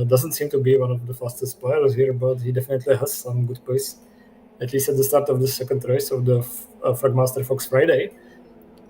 doesn't seem to be one of the fastest players here, but he definitely has some good pace, at least at the start of the second race of the Fragmaster Fox Friday.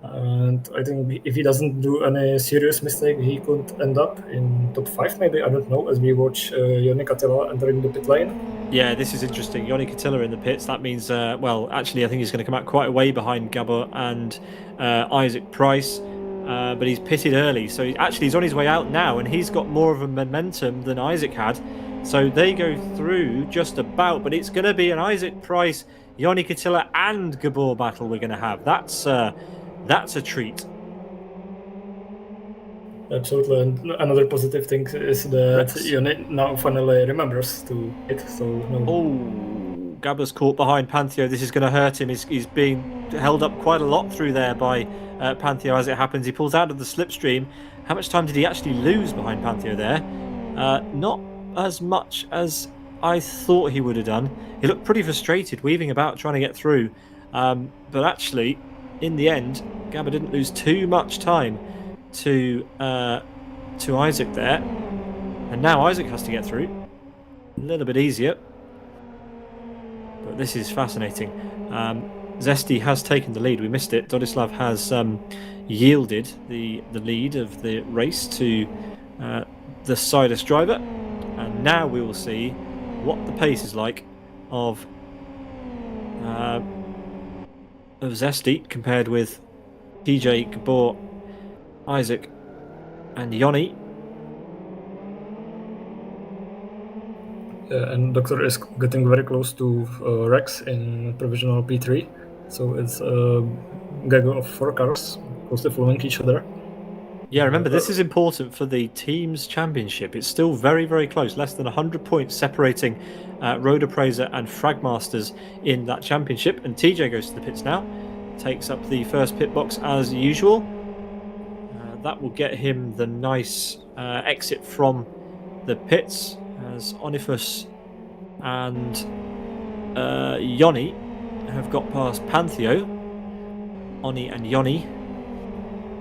And I think if he doesn't do any serious mistake, he could end up in top 5 maybe, I don't know, as we watch Joni Katila entering the pit lane. Yeah, this is interesting. Joni Katila in the pits. That means, well, actually, I think he's going to come out quite a way behind Gabor and Isaac Price, but he's pitted early. So he's on his way out now, and he's got more of a momentum than Isaac had. So they go through just about, but it's going to be an Isaac Price, Joni Katila and Gabor battle we're going to have. That's a treat. Absolutely, and another positive thing is that Joni now finally remembers to hit. So Oh, Gabor's caught behind Pantheo. This is going to hurt him. He's being held up quite a lot through there by Pantheo as it happens. He pulls out of the slipstream. How much time did he actually lose behind Pantheo there? Not as much as I thought he would have done. He looked pretty frustrated, weaving about, trying to get through. But actually, in the end, Gabor didn't lose too much time to Isaac there. And now Isaac has to get through. A little bit easier. But this is fascinating. Zesty has taken the lead. We missed it. Dodislav has yielded the lead of the race to the Sidus driver. And now we will see what the pace is like of Zesty compared with TJ, Gabor, Isaac and Joni. And Doctor is getting very close to Rex in provisional P3. So it's a gaggle of 4 cars closely following each other. Yeah, remember, this is important for the team's championship. It's still very, very close. Less than 100 points separating Road Appraiser and Fragmasters in that championship. And TJ goes to the pits now. Takes up the first pit box as usual. That will get him the nice exit from the pits as Onifus and Joni have got past Pantheo. Oni and Joni.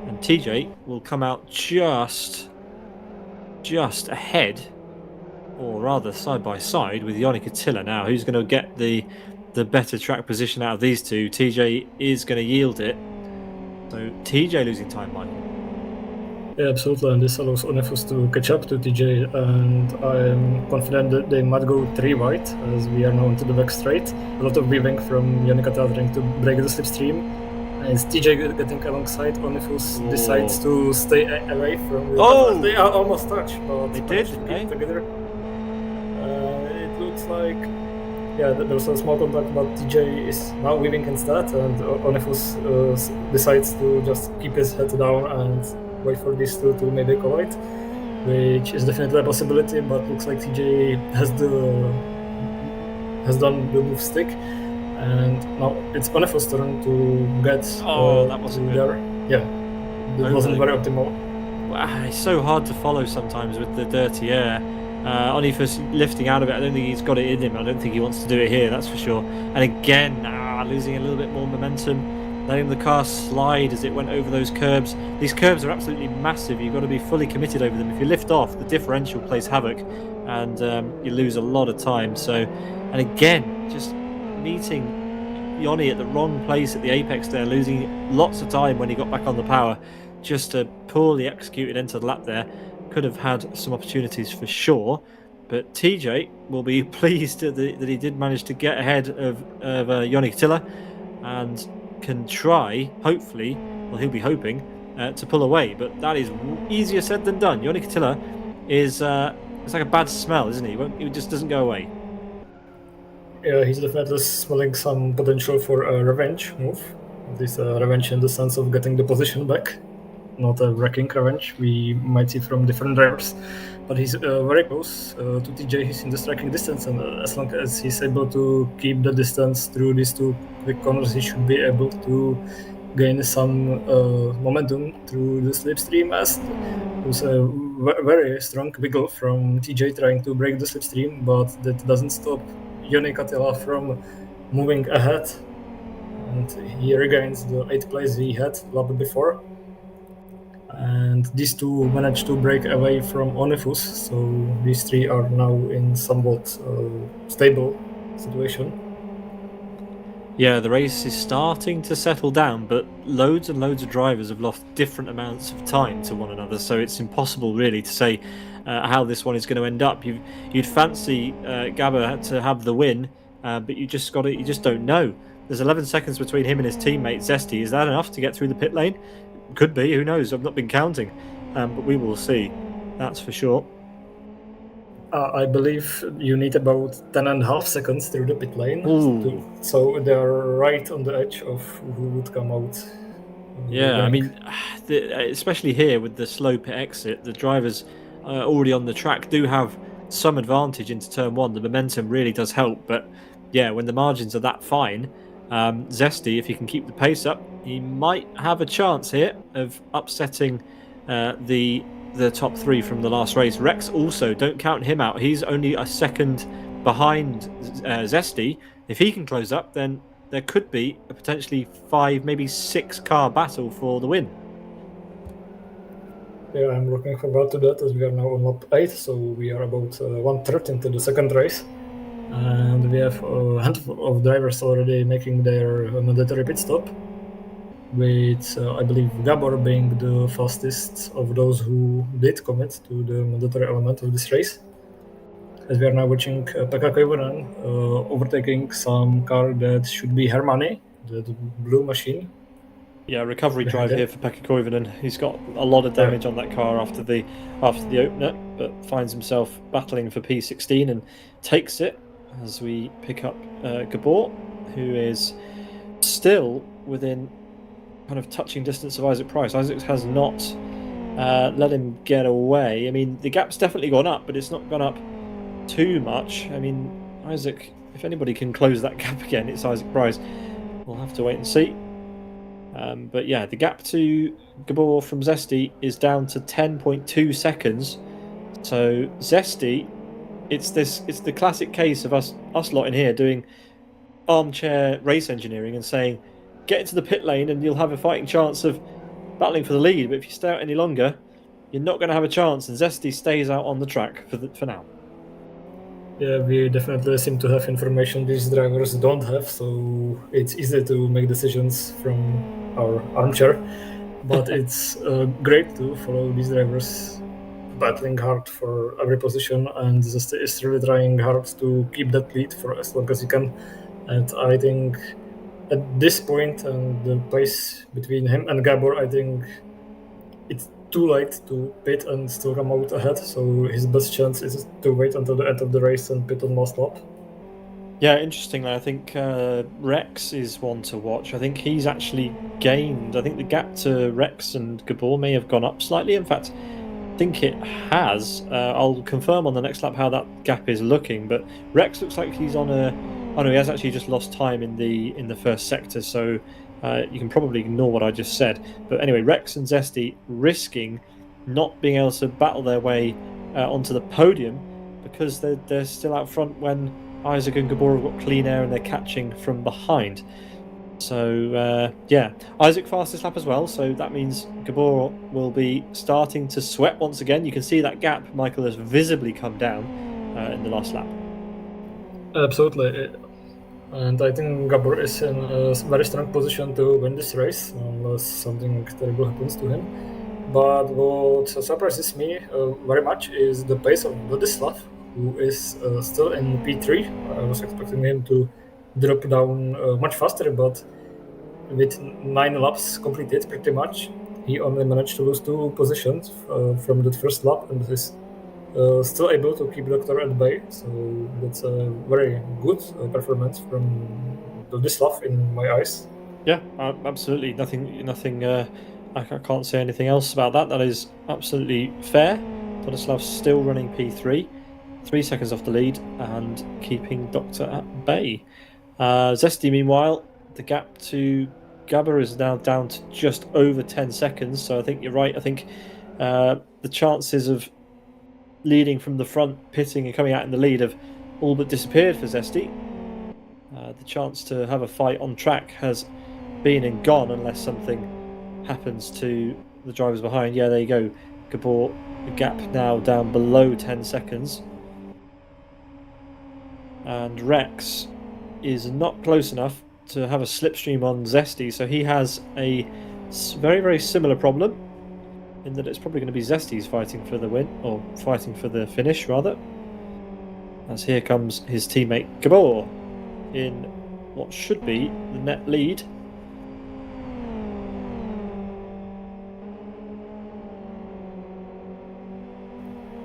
And TJ will come out just ahead, or rather side by side with Joni Katila now. Who's going to get the better track position out of these two? TJ is going to yield it. So TJ losing time, Michael. Yeah, absolutely, and this allows Onifus to catch up to TJ, and I'm confident that they might go 3 wide as we are now into the back straight. A lot of weaving from Joni Katila trying to break the slipstream. And TJ getting alongside. Onifus decides to stay away from the they are almost touched, but they did together. It looks like there's a small contact, but TJ is now weaving instead, and Onifus decides to just keep his head down and wait for these two to maybe collide, which is definitely a possibility, but looks like TJ has done the move stick. And now it's Onifus' turn to get that wasn't there. Yeah, it wasn't very optimal. Wow, it's so hard to follow sometimes with the dirty air. Onifus lifting out of it. I don't think he's got it in him. I don't think he wants to do it here, that's for sure. And again, losing a little bit more momentum, letting the car slide as it went over those curbs. These curbs are absolutely massive. You've got to be fully committed over them. If you lift off, the differential plays havoc, and you lose a lot of time. So, and again, just meeting Joni at the wrong place at the apex there, losing lots of time when he got back on the power. Just a poorly executed into the lap there. Could have had some opportunities for sure, but TJ will be pleased that he did manage to get ahead of Joni Katila and can try, hopefully, well, he'll be hoping to pull away, but that is easier said than done. Joni Katila is It's like a bad smell, isn't he? It just doesn't go away. Yeah, he's definitely smelling some potential for a revenge move. This revenge in the sense of getting the position back, not a wrecking revenge we might see from different drivers. But he's very close to TJ. He's in the striking distance, and as long as he's able to keep the distance through these two quick corners, he should be able to gain some momentum through the slipstream. As it was a very strong wiggle from TJ trying to break the slipstream, but that doesn't stop Joni Katila from moving ahead, and he regains the 8th place he had lap before. And these two managed to break away from Onifus, so these three are now in somewhat stable situation. Yeah, the race is starting to settle down, but loads and loads of drivers have lost different amounts of time to one another, so it's impossible really to say how this one is going to end up. You'd fancy Gabba to have the win, but you just don't know. There's 11 seconds between him and his teammate Zesty. Is that enough to get through the pit lane? Could be. Who knows? I've not been counting, but we will see. That's for sure. I believe you need about 10.5 seconds through the pit lane, so they are right on the edge of who would come out. Yeah, I mean, especially here with the slow pit exit, the drivers already on the track do have some advantage into turn one. The momentum really does help, but yeah, when the margins are that fine, Zesty, if he can keep the pace up, he might have a chance here of upsetting the top three from the last race. Rex also, don't count him out. He's only a second behind Zesty. If he can close up, then there could be a potentially 5, maybe 6 car battle for the win. Yeah, I'm looking forward to that, as we are now on lap 8, so we are about 1/3 into the second race. And we have a handful of drivers already making their mandatory pit stop, with I believe Gabor being the fastest of those who did commit to the mandatory element of this race. As we are now watching Pekka Koivunen overtaking some car that should be Hermanni, the blue machine. Yeah, recovery drive here for Pekka Koivunen. He's got a lot of damage on that car after the opener, but finds himself battling for P16 and takes it as we pick up Gabor, who is still within kind of touching distance of Isaac Price. Isaac has not let him get away. I mean, the gap's definitely gone up, but it's not gone up too much. I mean, Isaac, if anybody can close that gap again, it's Isaac Price. We'll have to wait and see. But yeah, the gap to Gabor from Zesty is down to 10.2 seconds. So Zesty, it's the classic case of us lot in here doing armchair race engineering and saying, get into the pit lane and you'll have a fighting chance of battling for the lead. But if you stay out any longer, you're not going to have a chance. And Zesty stays out on the track for now. Yeah, we definitely seem to have information these drivers don't have, so it's easy to make decisions from our armchair. But it's great to follow these drivers battling hard for every position, and Zesty is really trying hard to keep that lead for as long as he can. And I think at this point, and the pace between him and Gabor, I think it's too late to pit and still come out ahead, so his best chance is to wait until the end of the race and pit on last lap. Yeah, interestingly, I think Rex is one to watch. I think he's actually gained. I think the gap to Rex and Gabor may have gone up slightly. In fact, I think it has. I'll confirm on the next lap how that gap is looking, but Rex looks like he's on a... Oh no, he has actually just lost time in the first sector, so you can probably ignore what I just said. But anyway, Rex and Zesty risking not being able to battle their way onto the podium because they're still out front when Isaac and Gabor have got clean air and they're catching from behind. So yeah, Isaac fastest lap as well, so that means Gabor will be starting to sweat once again. You can see that gap, Michael, has visibly come down in the last lap. Absolutely. And I think Gabor is in a very strong position to win this race, unless something terrible happens to him. But what surprises me very much is the pace of Vladislav, who is still in P3. I was expecting him to drop down much faster, but with 9 laps completed pretty much, he only managed to lose 2 positions from that first lap, and is still able to keep Doctor at bay. So that's a very good performance from Vladislav in my eyes. Yeah, absolutely. Nothing. I can't say anything else about that. That is absolutely fair. Vladislav's still running P3, 3 seconds off the lead, and keeping Doctor at bay. Zesty, meanwhile, the gap to Gabber is now down to just over 10 seconds. So I think you're right. I think the chances of leading from the front, pitting, and coming out in the lead have all but disappeared for Zesty. The chance to have a fight on track has been and gone unless something happens to the drivers behind. Yeah, there you go. Gabor, the gap now down below 10 seconds. And Rex is not close enough to have a slipstream on Zesty, so he has a very, very similar problem in that it's probably going to be Zesty's fighting for the win, or fighting for the finish, rather. As here comes his teammate Gabor in what should be the net lead.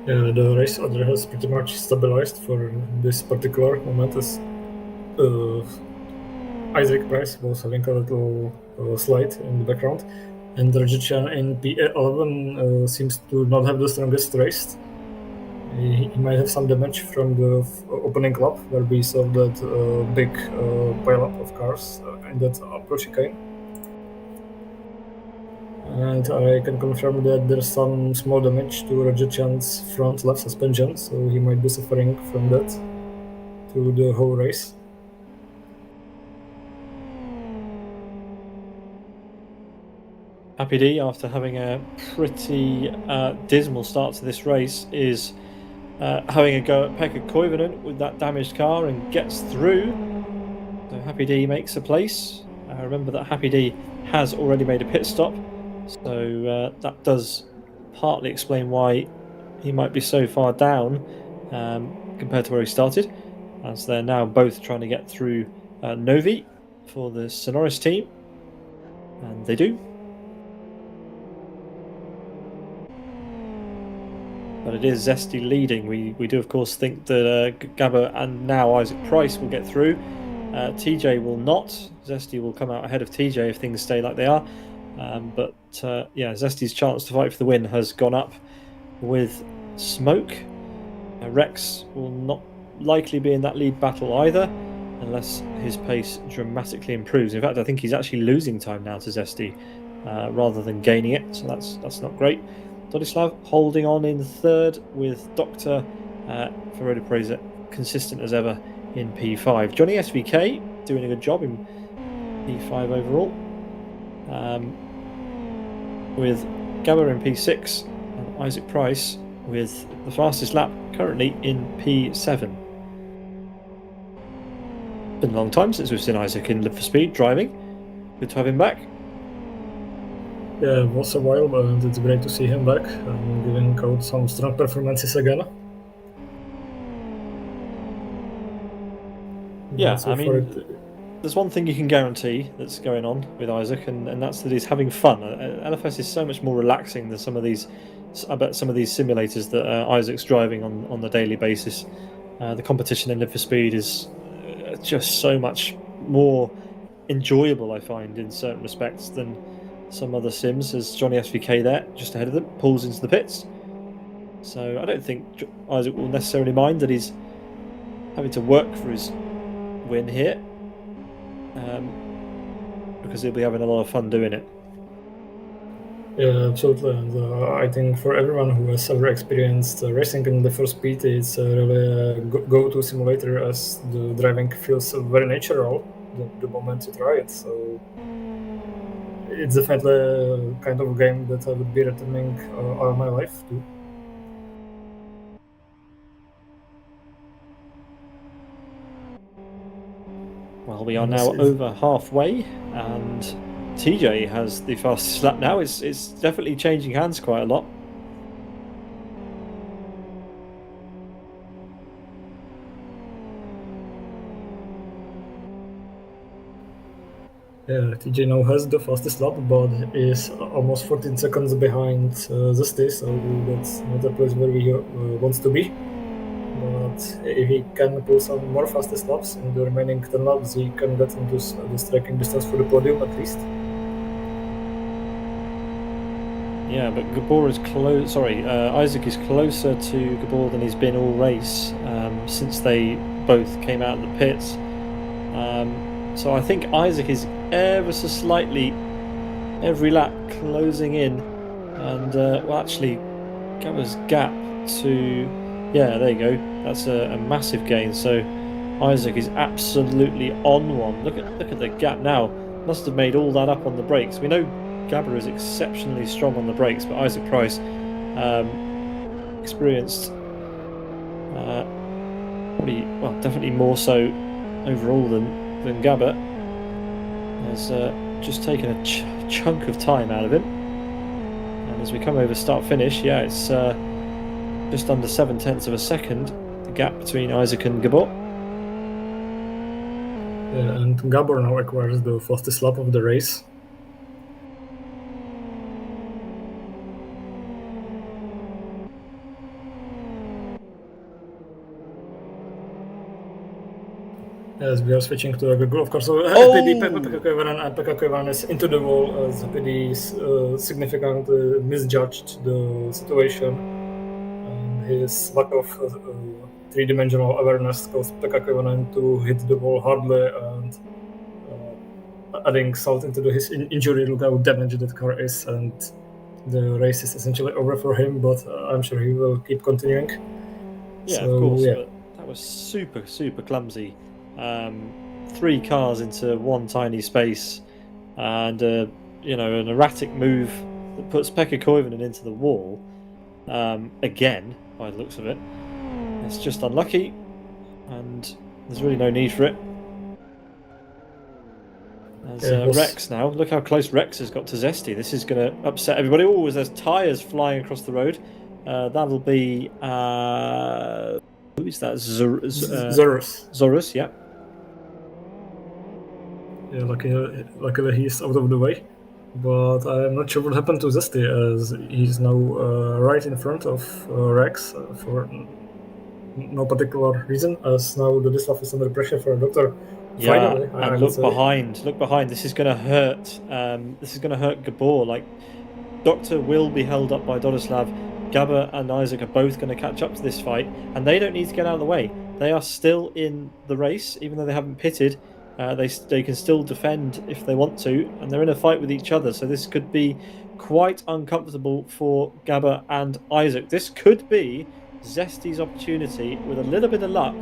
Yeah, the race order has pretty much stabilized for this particular moment as Isaac Price was having a little slide in the background, and Rajichan in P11 seems to not have the strongest race. He might have some damage from the opening lap where we saw that big pile-up of cars in that approach chicane. And I can confirm that there's some small damage to Rajichan's front left suspension, so he might be suffering from that through the whole race. Happy D, after having a pretty dismal start to this race, is having a go at Pekka Koivunen with that damaged car and gets through. So Happy D makes a place. Remember that Happy D has already made a pit stop, so that does partly explain why he might be so far down compared to where he started, as they're now both trying to get through Novi for the Sonoris team, and they do. But it is Zesty leading. We do, of course, think that Gabber and now Isaac Price will get through. TJ will not. Zesty will come out ahead of TJ if things stay like they are. But yeah, Zesty's chance to fight for the win has gone up with smoke. Rex will not likely be in that lead battle either, unless his pace dramatically improves. In fact, I think he's actually losing time now to Zesty rather than gaining it, so that's not great. Vladislav holding on in third with Dr. Ferreira Preza consistent as ever in P5. Johnny SVK doing a good job in P5 overall, with Gabber in P6 and Isaac Price with the fastest lap currently in P7. Been a long time since we've seen Isaac in Live for Speed driving. Good to have him back. Yeah, it was a while, but it's great to see him back and giving out some strong performances again. Yeah, I mean, there's one thing you can guarantee that's going on with Isaac, and that's that he's having fun. LFS is so much more relaxing than some of these simulators that Isaac's driving on the daily basis. The competition in Live for Speed is just so much more enjoyable, I find, in certain respects than some other sims. As Johnny SVK there, just ahead of them, pulls into the pits. So I don't think Isaac will necessarily mind that he's having to work for his win here, because he'll be having a lot of fun doing it. Yeah, absolutely. And I think for everyone who has ever experienced racing in the first speed, it's really a go-to simulator, as the driving feels very natural the moment you try it. So it's definitely a kind of game that I would be returning all my life to. Well, we are now over halfway, and TJ has the fastest lap now. It's definitely changing hands quite a lot. Yeah, TJ now has the fastest lap, but is almost 14 seconds behind Zesty, so that's not a place where he wants to be. But if he can pull some more fastest laps in the remaining 10 laps, he can get into the striking distance for the podium at least. Yeah, but Gabor is close. Sorry, Isaac is closer to Gabor than he's been all race since they both came out of the pits. So I think Isaac is ever so slightly every lap closing in, and well, actually, Gabor's gap to there you go. That's a massive gain. So Isaac is absolutely on one. Look at the gap now. Must have made all that up on the brakes. We know Gabor is exceptionally strong on the brakes, but Isaac Price experienced probably, well, definitely more so overall than Gabor. Has just taken a chunk of time out of him. And as we come over start finish, yeah, it's just under 0.7 of a second, the gap between Isaac and Gabor. Yeah, and Gabor now acquires the fastest lap of the race. As we are switching to a Google, of course. So PD Pekka Koivunen is into the wall as PD significantly misjudged the situation, and his lack of three-dimensional awareness caused Pekka Koivunen to hit the wall hardly and adding salt into his injury. Look how damaged that car is, and the race is essentially over for him. But I'm sure he will keep continuing. Yeah, so, of course. Yeah. But that was super clumsy. 3 cars into one tiny space, and an erratic move that puts Pekka Koivunen into the wall again. By the looks of it, it's just unlucky, and there's really no need for it. As Rex now, look how close Rex has got to Zesty. This is going to upset everybody. Oh, there's tyres flying across the road. That'll be who is that? Zorus. Zorus, yeah. Yeah, luckily he's out of the way. But I'm not sure what happened to Zesty, as he's now right in front of Rex for no particular reason, as now the Dislav is under pressure for a doctor. Yeah, Finally, and look behind. Look behind. This is going to hurt. This is going to hurt Gabor. Like, Doctor will be held up by Dodislav. Gabor and Isaac are both going to catch up to this fight, and they don't need to get out of the way. They are still in the race, even though they haven't pitted. They can still defend if they want to, and they're in a fight with each other. So this could be quite uncomfortable for Gabor and Isaac. This could be Zesty's opportunity, with a little bit of luck,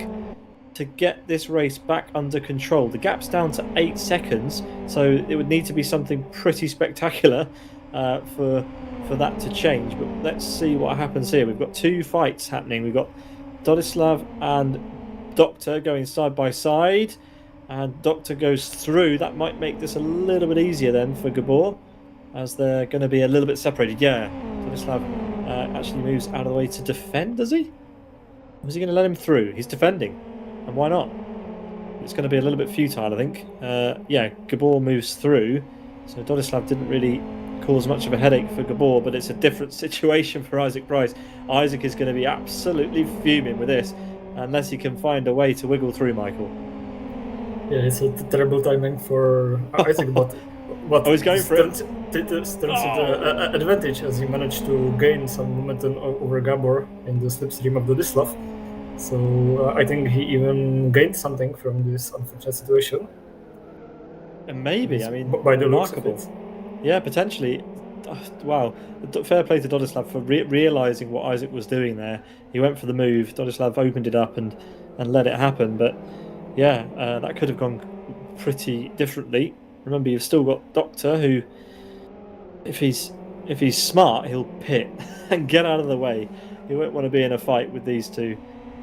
to get this race back under control. The gap's down to 8 seconds, so it would need to be something pretty spectacular for that to change. But let's see what happens here. We've got 2 fights happening. We've got Dodislav and Doctor going side by side, and Doctor goes through. That might make this a little bit easier then for Gabor, as they're going to be a little bit separated. Yeah, Dodislav actually moves out of the way to defend, does he? Or is he going to let him through? He's defending. And why not? It's going to be a little bit futile, I think. Yeah, Gabor moves through. So Dodislav didn't really cause much of a headache for Gabor, but it's a different situation for Isaac Price. Isaac is going to be absolutely fuming with this, unless he can find a way to wiggle through, Michael. Yeah, it's a terrible timing for Isaac, but he's going for it. Turns into advantage, as he managed to gain some momentum over Gabor in the slipstream of Dodislav. So I think he even gained something from this unfortunate situation. And maybe, I mean, by the remarkable. Yeah, potentially. Wow. Fair play to Dodislav for realising what Isaac was doing there. He went for the move. Dodislav opened it up and let it happen. But yeah, that could have gone pretty differently. Remember, you've still got Doctor, who, if he's smart, he'll pit and get out of the way. He won't want to be in a fight with these two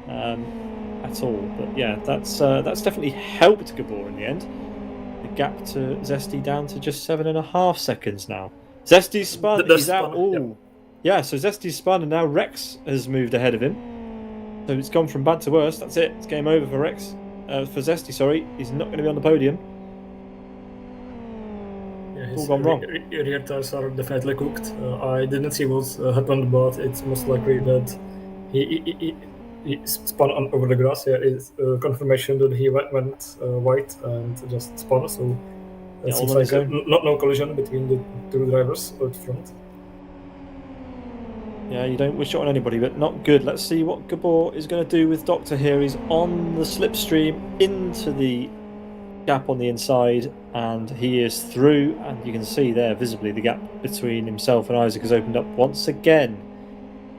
at all. But yeah, that's definitely helped Gabor in the end. The gap to Zesty down to just 7.5 seconds now. Zesty's spun. He's out. Oh, yeah. So Zesty's spun, and now Rex has moved ahead of him. So it's gone from bad to worse. That's it. It's game over for Rex. For Zesty, sorry, he's not going to be on the podium. all gone wrong. Rear tires are definitely cooked. I didn't see what happened, but it's most likely that he spun over the grass. Yeah, it's confirmation that he went white and just spun. So it seems like no collision between the two drivers out front. Yeah, you don't wish it on anybody, but not good. Let's see what Gabor is going to do with Doctor here. He's on the slipstream into the gap on the inside, and he is through, and you can see there visibly the gap between himself and Isaac has opened up once again.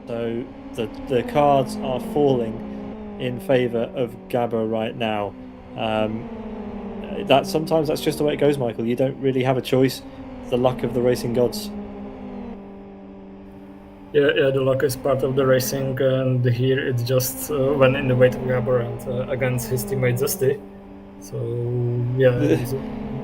So the cards are falling in favour of Gabor right now. Sometimes that's just the way it goes, Michael. You don't really have a choice. It's the luck of the racing gods. Yeah, the luck is part of the racing, and here it just went in the way to Gabor and against his teammate Zesty. So yeah, it's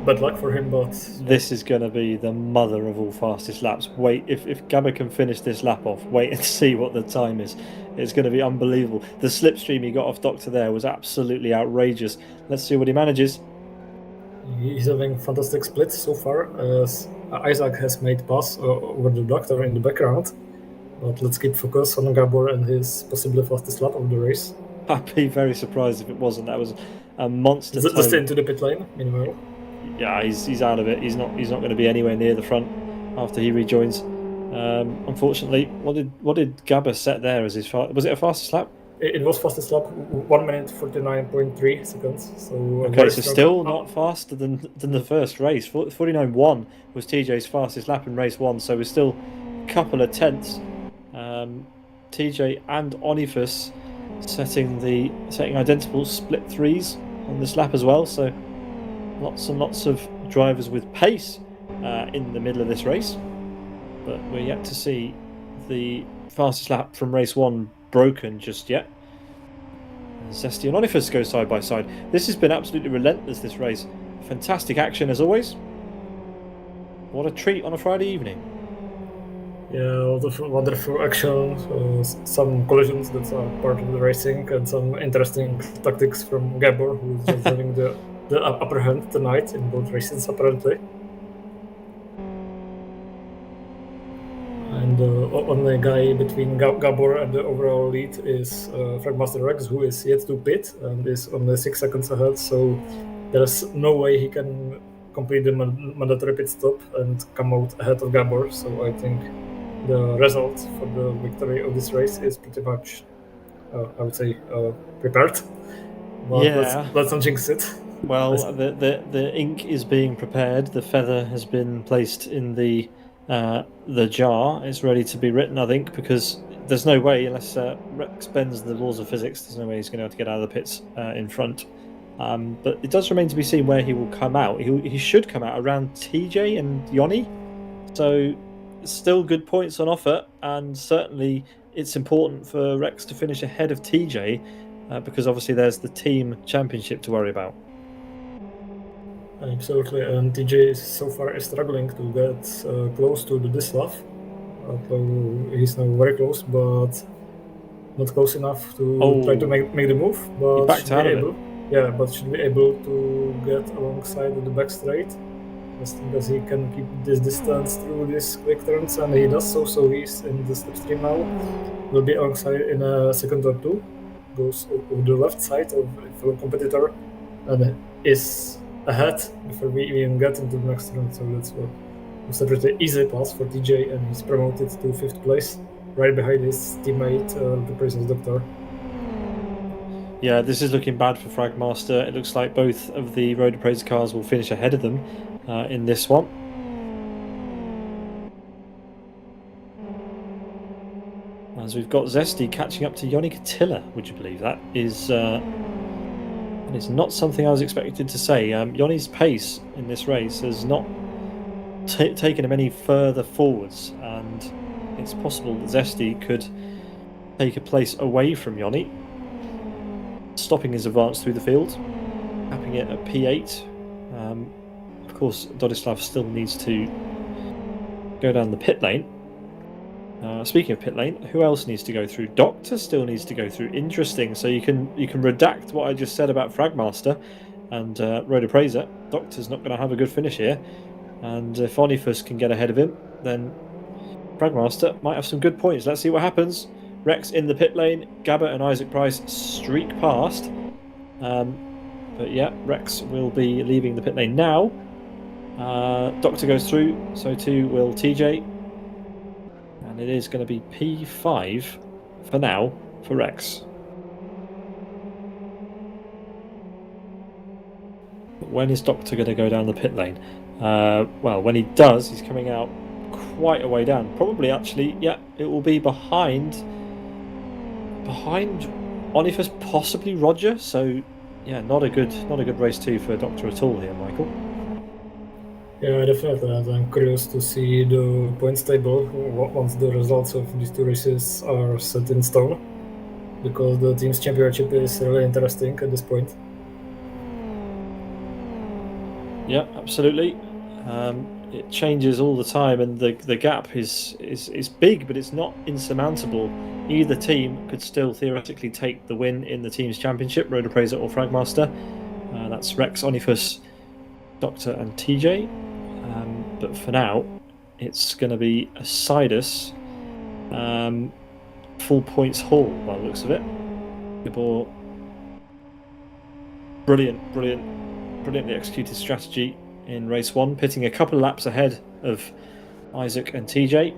bad luck for him, but this is going to be the mother of all fastest laps. Wait, if Gabor can finish this lap off, wait and see what the time is. It's going to be unbelievable. The slipstream he got off Doctor there was absolutely outrageous. Let's see what he manages. He's having fantastic splits so far, as Isaac has made pass over the Doctor in the background. But let's keep focus on Gabor and his possibly fastest lap of the race. I'd be very surprised if it wasn't. That was a monster time. Just into the pit lane, meanwhile. Yeah, he's out of it. He's not going to be anywhere near the front after he rejoins. Unfortunately, what did Gabor set there as his was it a fastest lap? It was fastest lap, 1 minute 49.3 seconds. So okay, so still not faster than the first race. 49.1 was TJ's fastest lap in race 1, so we're still a couple of tenths. TJ and Onifus setting identical split threes on this lap as well. So lots and lots of drivers with pace in the middle of this race, but we're yet to see the fastest lap from race 1 broken just yet. Zesty and Onifus go side by side. This has been absolutely relentless, this race. Fantastic action as always. What a treat on a Friday evening. Yeah, a lot of wonderful action, some collisions that are part of the racing, and some interesting tactics from Gabor, who's just having the upper hand tonight in both races apparently. And only guy between Gabor and the overall lead is Fragmaster Rex, who is yet to pit and is only 6 seconds ahead, so there's no way he can complete the mandatory pit stop and come out ahead of Gabor. So I think the result for the victory of this race is pretty much, I would say, prepared. But yeah, let's not jinx it. Well, the ink is being prepared. The feather has been placed in the jar. It's ready to be written, I think, because there's no way, unless Rex bends the laws of physics, there's no way he's going to be able to get out of the pits in front. But it does remain to be seen where he will come out. He should come out around TJ and Yoni. So still good points on offer, and certainly it's important for Rex to finish ahead of TJ because obviously there's the team championship to worry about. Absolutely, and TJ so far is struggling to get close to the Dislav. He's now very close, but not close enough to try to make the move. But he backed out of it. Yeah, but should be able to get alongside the back straight as long as he can keep this distance through these quick turns, and he does so. So he's in the slipstream now. Will be alongside in a second or two. Goes over the left side of a fellow competitor and is ahead before we even get into the next round. So that's was a pretty easy pass for TJ, and he's promoted to 5th place, right behind his teammate, the Princess Doctor. Yeah, this is looking bad for Fragmaster. It looks like both of the Road Appraiser cars will finish ahead of them in this one. As we've got Zesty catching up to Yoni Katilla, would you believe that? Is not something I was expected to say. Yoni's pace in this race has not taken him any further forwards, and it's possible that Zesty could take a place away from Yoni, stopping his advance through the field, capping it at P8. Of course, Dodislav still needs to go down the pit lane. Speaking of pit lane, who else needs to go through? Doctor still needs to go through. Interesting. So you can redact what I just said about Fragmaster and Road Appraiser. Doctor's not going to have a good finish here. And if Onifus can get ahead of him, then Fragmaster might have some good points. Let's see what happens. Rex in the pit lane. Gabber and Isaac Price streak past. But yeah, Rex will be leaving the pit lane now. Doctor goes through, so too will TJ. And it is going to be P5 for now for Rex. But when is Doctor going to go down the pit lane? Well, when he does, he's coming out quite a way down. Probably, actually, yeah, it will be behind Onifus, possibly Roger. So, yeah, not a good race 2 for Doctor at all here, Michael. Yeah, definitely. I'm curious to see the points table once the results of these 2 races are set in stone, because the team's championship is really interesting at this point. Yeah, absolutely. It changes all the time, and the gap is big, but it's not insurmountable. Either team could still theoretically take the win in the team's championship, Road Appraiser or Fragmaster. That's Rex, Onifus, Doctor and TJ. But for now, it's going to be a Sidus full points haul by the looks of it. Gabor, brilliantly executed strategy in race 1, pitting a couple of laps ahead of Isaac and TJ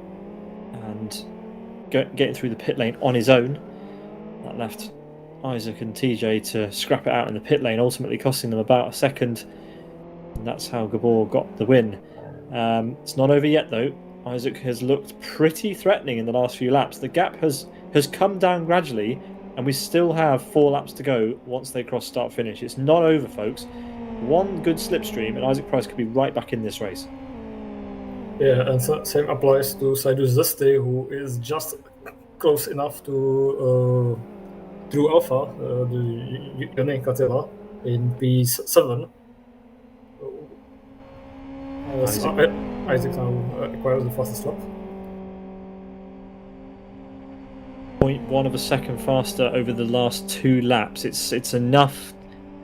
and getting through the pit lane on his own. That left Isaac and TJ to scrap it out in the pit lane, ultimately costing them about a second. And that's how Gabor got the win. It's not over yet, though. Isaac has looked pretty threatening in the last few laps. The gap has come down gradually, and we still have 4 laps to go once they cross start-finish. It's not over, folks. One good slipstream, and Isaac Price could be right back in this race. Yeah, and same applies to Sidus Zesty, who is just close enough to True Alpha, the Unique Attila, in P7. Isaac now acquires the fastest lap. 0.1 of a second faster over the last 2 laps. It's enough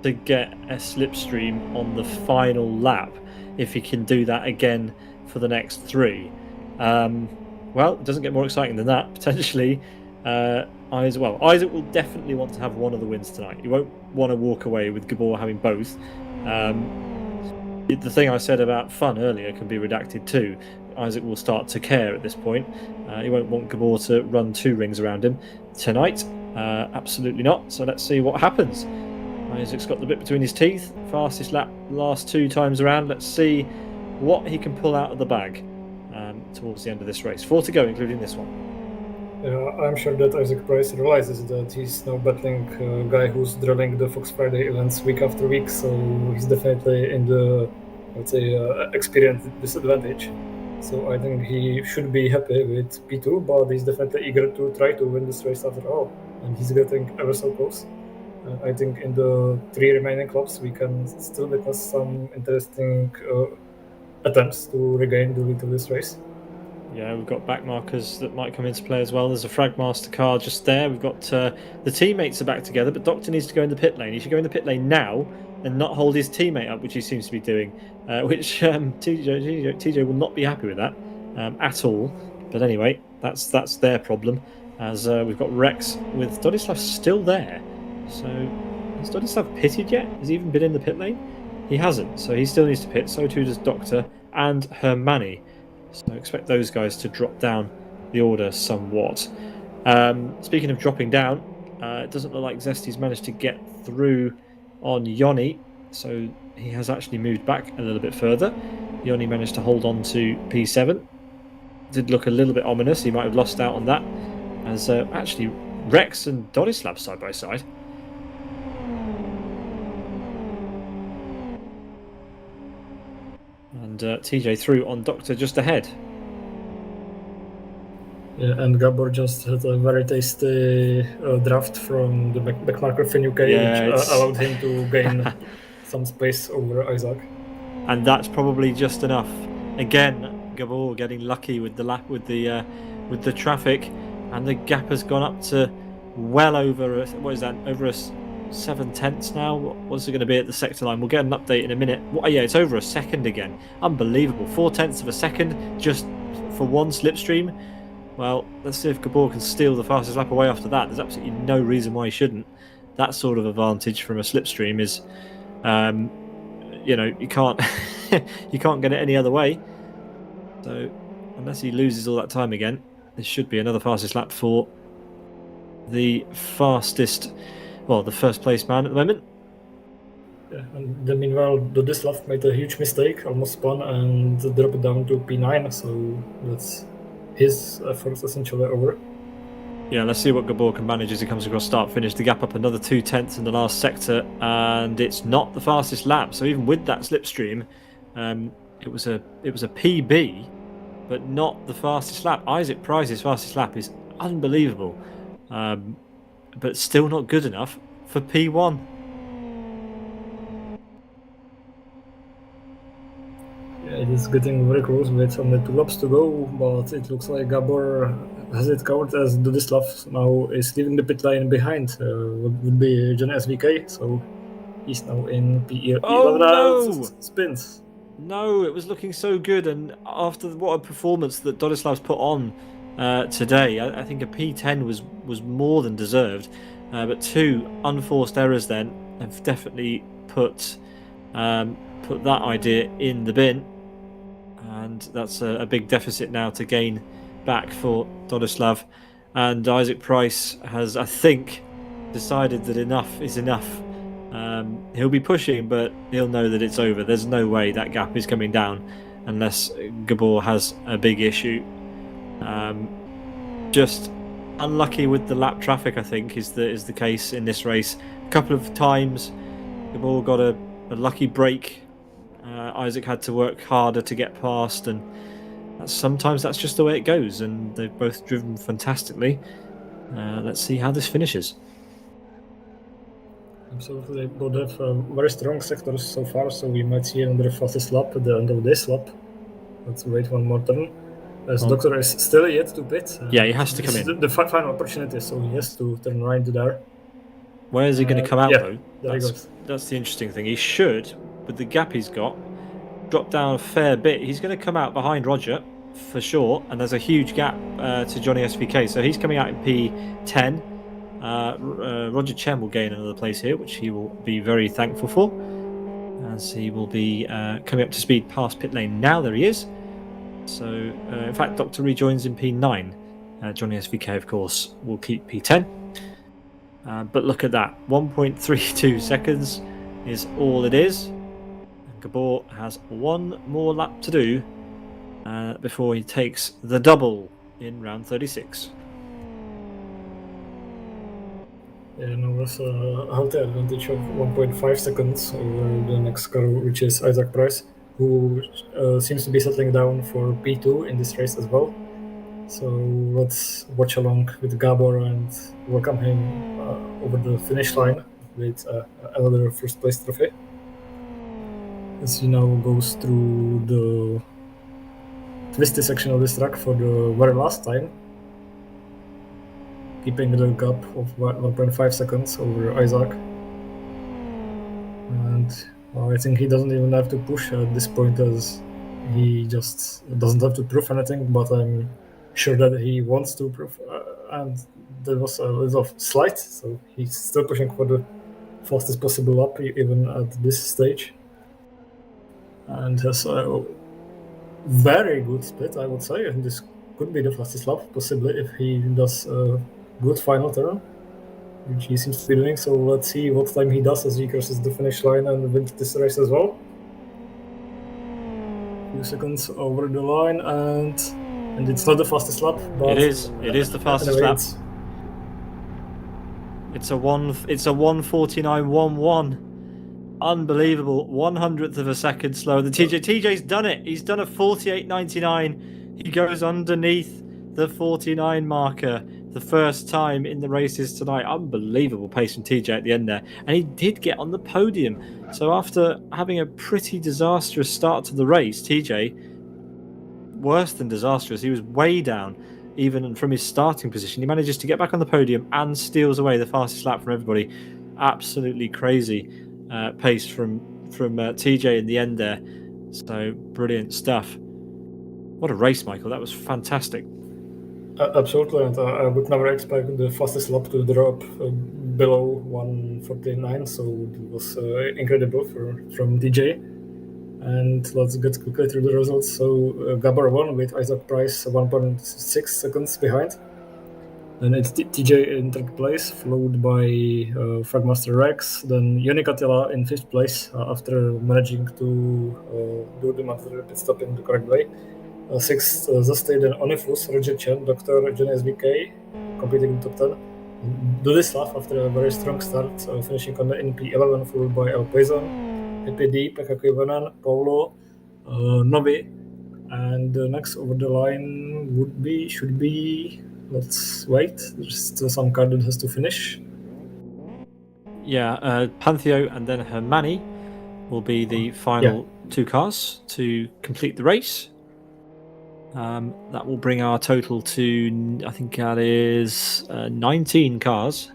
to get a slipstream on the final lap if he can do that again for the next 3. Well, it doesn't get more exciting than that, potentially. Isaac will definitely want to have one of the wins tonight. He won't want to walk away with Gabor having both. The thing I said about fun earlier can be redacted too. Isaac will start to care at this point. He won't want Gabor to run 2 rings around him tonight. Absolutely not. So let's see what happens. Isaac's got the bit between his teeth. Fastest lap last 2 times around. Let's see what he can pull out of the bag towards the end of this race. 4 to go, including this one. I'm sure that Isaac Price realizes that he's now battling a guy who's drilling the Fox Friday events week after week, so he's definitely in the, let's say, experience disadvantage. So I think he should be happy with P2, but he's definitely eager to try to win this race after all, and he's getting ever so close. I think in the 3 remaining laps we can still witness some interesting attempts to regain the lead of this race. Yeah, we've got back markers that might come into play as well. There's a Fragmaster car just there. We've got the teammates are back together, but Doctor needs to go in the pit lane. He should go in the pit lane now and not hold his teammate up, which he seems to be doing, which TJ will not be happy with that at all. But anyway, that's their problem, as we've got Rex with Dodislav still there. So has Dodislav pitted yet? Has he even been in the pit lane? He hasn't, so he still needs to pit. So too does Doctor and Hermani. So expect those guys to drop down the order somewhat. Speaking of dropping down, it doesn't look like Zesty's managed to get through on Yoni, so he has actually moved back a little bit further. Yoni managed to hold on to P7. Did look a little bit ominous. He might have lost out on that, as actually Rex and Dodislav side by side. And TJ through on Doctor just ahead. Yeah, and Gabor just had a very tasty draft from the backmarker fin UK, which allowed him to gain some space over Isaac. And that's probably just enough. Again, Gabor getting lucky with the lap with the traffic, and the gap has gone up to well over over 7/10 now. What's it going to be at the sector line? We'll get an update in a minute. Yeah, it's over a second again. Unbelievable. 0.4 of a second just for one slipstream. Well, let's see if Gabor can steal the fastest lap away after that. There's absolutely no reason why he shouldn't. That sort of advantage from a slipstream is, you can't you can't get it any other way. So unless he loses all that time again, this should be another fastest lap for the first place man at the moment. Yeah, and then meanwhile, Dodislav made a huge mistake, almost spun and dropped down to P9, so that's his effort essentially over. Yeah, let's see what Gabor can manage as he comes across start finish. The gap up another 0.2 in the last sector, and it's not the fastest lap. So even with that slipstream, it was a PB, but not the fastest lap. Isaac Price's fastest lap is unbelievable, but still not good enough for P1. Yeah, it is getting very close with only 2 laps to go, but it looks like Gabor has it covered as Dodislav now is leaving the pit lane behind. Would be Johnny SVK, so he's now in P11. Oh, no! Spins. No, it was looking so good, and after what a performance that Dodislav's put on today, I think a P10 was more than deserved. But 2 unforced errors then have definitely put that idea in the bin, and that's a big deficit now to gain back for Dodislav. And Isaac Price has, I think, decided that enough is enough. He'll be pushing, but he'll know that it's over. There's no way that gap is coming down unless Gabor has a big issue. Just unlucky with the lap traffic, I think, is the case in this race. A couple of times Gabor got a lucky break. Isaac had to work harder to get past, and sometimes that's just the way it goes, and they've both driven fantastically. Let's see how this finishes. Absolutely, both have very strong sectors so far, so we might see another fastest lap at the end of this lap. Let's wait one more turn. As Doctor is still yet to pit. Yeah, he has to come in. The final opportunity, so he has to turn right to there. Where is he going to come out, though? There he goes. That's the interesting thing. He should, with the gap he's got, drop down a fair bit. He's going to come out behind Roger, for sure, and there's a huge gap to Johnny SVK, so he's coming out in P10. Roger Chen will gain another place here, which he will be very thankful for, as he will be coming up to speed past pit lane now. There he is. So, in fact, Doctor rejoins in P9. Johnny SVK, of course, will keep P10. But look at that. 1.32 seconds is all it is. And Gabor has one more lap to do before he takes the double in round 36. Yeah, now there's a healthy advantage of 1.5 seconds over the next car, which is Isaac Price, who seems to be settling down for P2 in this race as well. So let's watch along with Gabor and welcome him over the finish line with another first place trophy. As he now goes through the twisty section of this track for the very last time, keeping the gap of 1.5 seconds over Isaac. And I think he doesn't even have to push at this point, as he just doesn't have to prove anything, but I'm sure that he wants to prove. And there was a little slight, so he's still pushing for the fastest possible lap, even at this stage. And has a very good split, I would say, and this could be the fastest lap, possibly, if he does a good final turn, which he seems to be doing. So let's see what time he does as he crosses the finish line and wins this race as well. A few seconds over the line, and it's not the fastest lap, but it is the fastest anyway, lap. It's a 1:49.11. Unbelievable. 100th of a second slower than TJ. TJ's done it. He's done a 48.99. He goes underneath the 49 marker the first time in the races tonight. Unbelievable pace from TJ at the end there. And he did get on the podium. So after having a pretty disastrous start to the race, TJ, worse than disastrous, he was way down even from his starting position. He manages to get back on the podium and steals away the fastest lap from everybody. absolutely crazy pace from TJ in the end there. So brilliant stuff. What a race, Michael. That was fantastic. Absolutely, and I would never expect the fastest lap to drop below 1:49, so it was incredible from DJ. And let's get quickly through the results. So Gabor won with Isaac Price 1.6 seconds behind. Then it's TJ in third place, followed by Fragmaster Rex. Then Yoni Katila in fifth place after managing to do the mandatory pit stop in the correct way. Sixth, Zasted and Onifus, Roger Chen, Dr. John SVK, competing in top 10. Do this lap after a very strong start, finishing on the NP11, followed by El Payson, EPD, Pekka Koivunen, Paulo, Novi. And next over the line should be, let's wait, there's still some car that has to finish. Yeah, Pantheo and then Hermani will be the final two cars to complete the race. That will bring our total to, I think that is 19 cars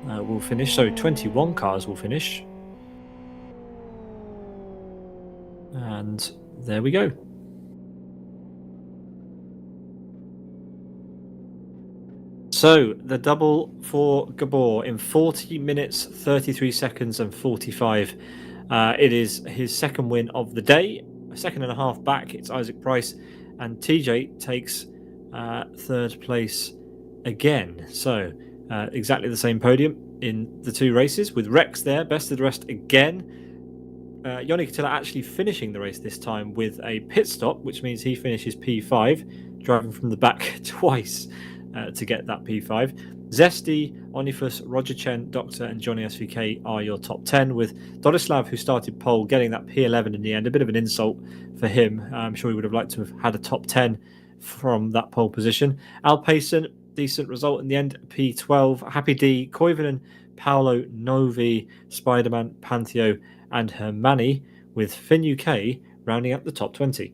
will finish. So 21 cars will finish. And there we go. So the double for Gabor in 40 minutes, 33 seconds and 45. It is his second win of the day. A second and a half back, it's Isaac Price. And TJ takes third place again. So exactly the same podium in the two races with Rex there, best of the rest again. Yoni Katila actually finishing the race this time with a pit stop, which means he finishes P5, driving from the back twice to get that P5. Zesty, Onifus, Roger Chen, Doctor and Johnny SVK are your top 10, with Dodislav, who started pole, getting that P11 in the end. A bit of an insult for him. I'm sure he would have liked to have had a top 10 from that pole position. Al Payson, decent result in the end, P12. Happy D, Koivunen, Paolo, Novi, Spider-Man, Pantheo and Hermani, with Finn UK rounding up the top 20.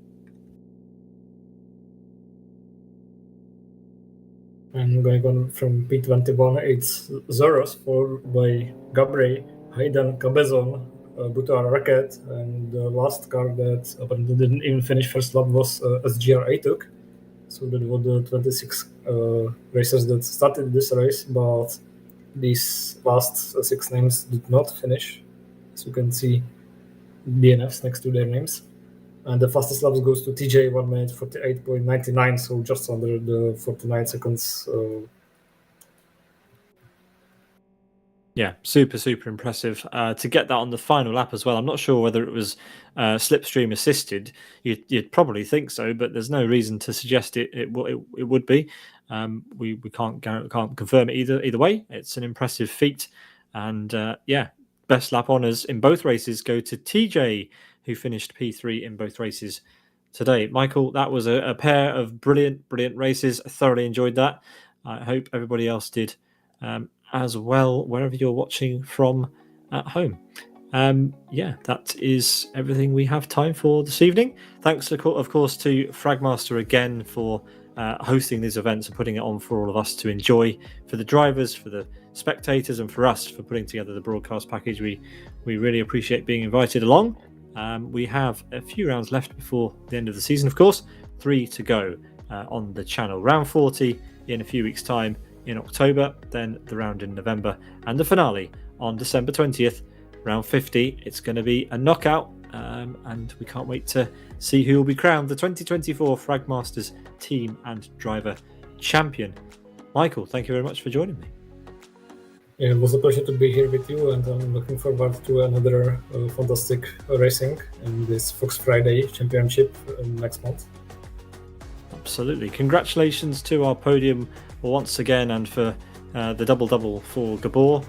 And going on from P21, it's Zoros, followed by Gabriel, Hayden, Cabezon, Butar Racket, and the last car that apparently didn't even finish first lap was SGR ATUC. So that were the 26 racers that started this race, but these last 6 names did not finish. As you can see, DNFs next to their names. And the fastest laps goes to TJ, 1 minute 48.99, so just under the 49 seconds. Yeah, super impressive to get that on the final lap as well. I'm not sure whether it was slipstream assisted. You'd probably think so, but there's no reason to suggest it would be. We can't confirm it either way. It's an impressive feat, and best lap honours in both races go to TJ, who finished P3 in both races today. Michael, that was a pair of brilliant races. I thoroughly enjoyed that. I hope everybody else did as well, wherever you're watching from at home. That is everything we have time for this evening. Thanks, of course, to Fragmaster again for hosting these events and putting it on for all of us to enjoy, for the drivers, for the spectators, and for us for putting together the broadcast package. We really appreciate being invited along. We have a few rounds left before the end of the season, of course, 3 to go on the channel. Round 40 in a few weeks' time in October, then the round in November, and the finale on December 20th, round 50. It's going to be a knockout, and we can't wait to see who will be crowned the 2024 Fragmasters team and driver champion. Michael, thank you very much for joining me. It was a pleasure to be here with you, and I'm looking forward to another fantastic racing in this Fox Friday Championship next month. Absolutely. Congratulations to our podium once again, and for the double for Gabor.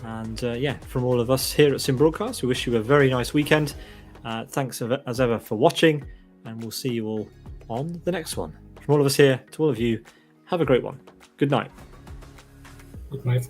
And from all of us here at Sim Broadcast, we wish you a very nice weekend. Thanks as ever for watching, and we'll see you all on the next one. From all of us here to all of you, have a great one. Good night. Good night.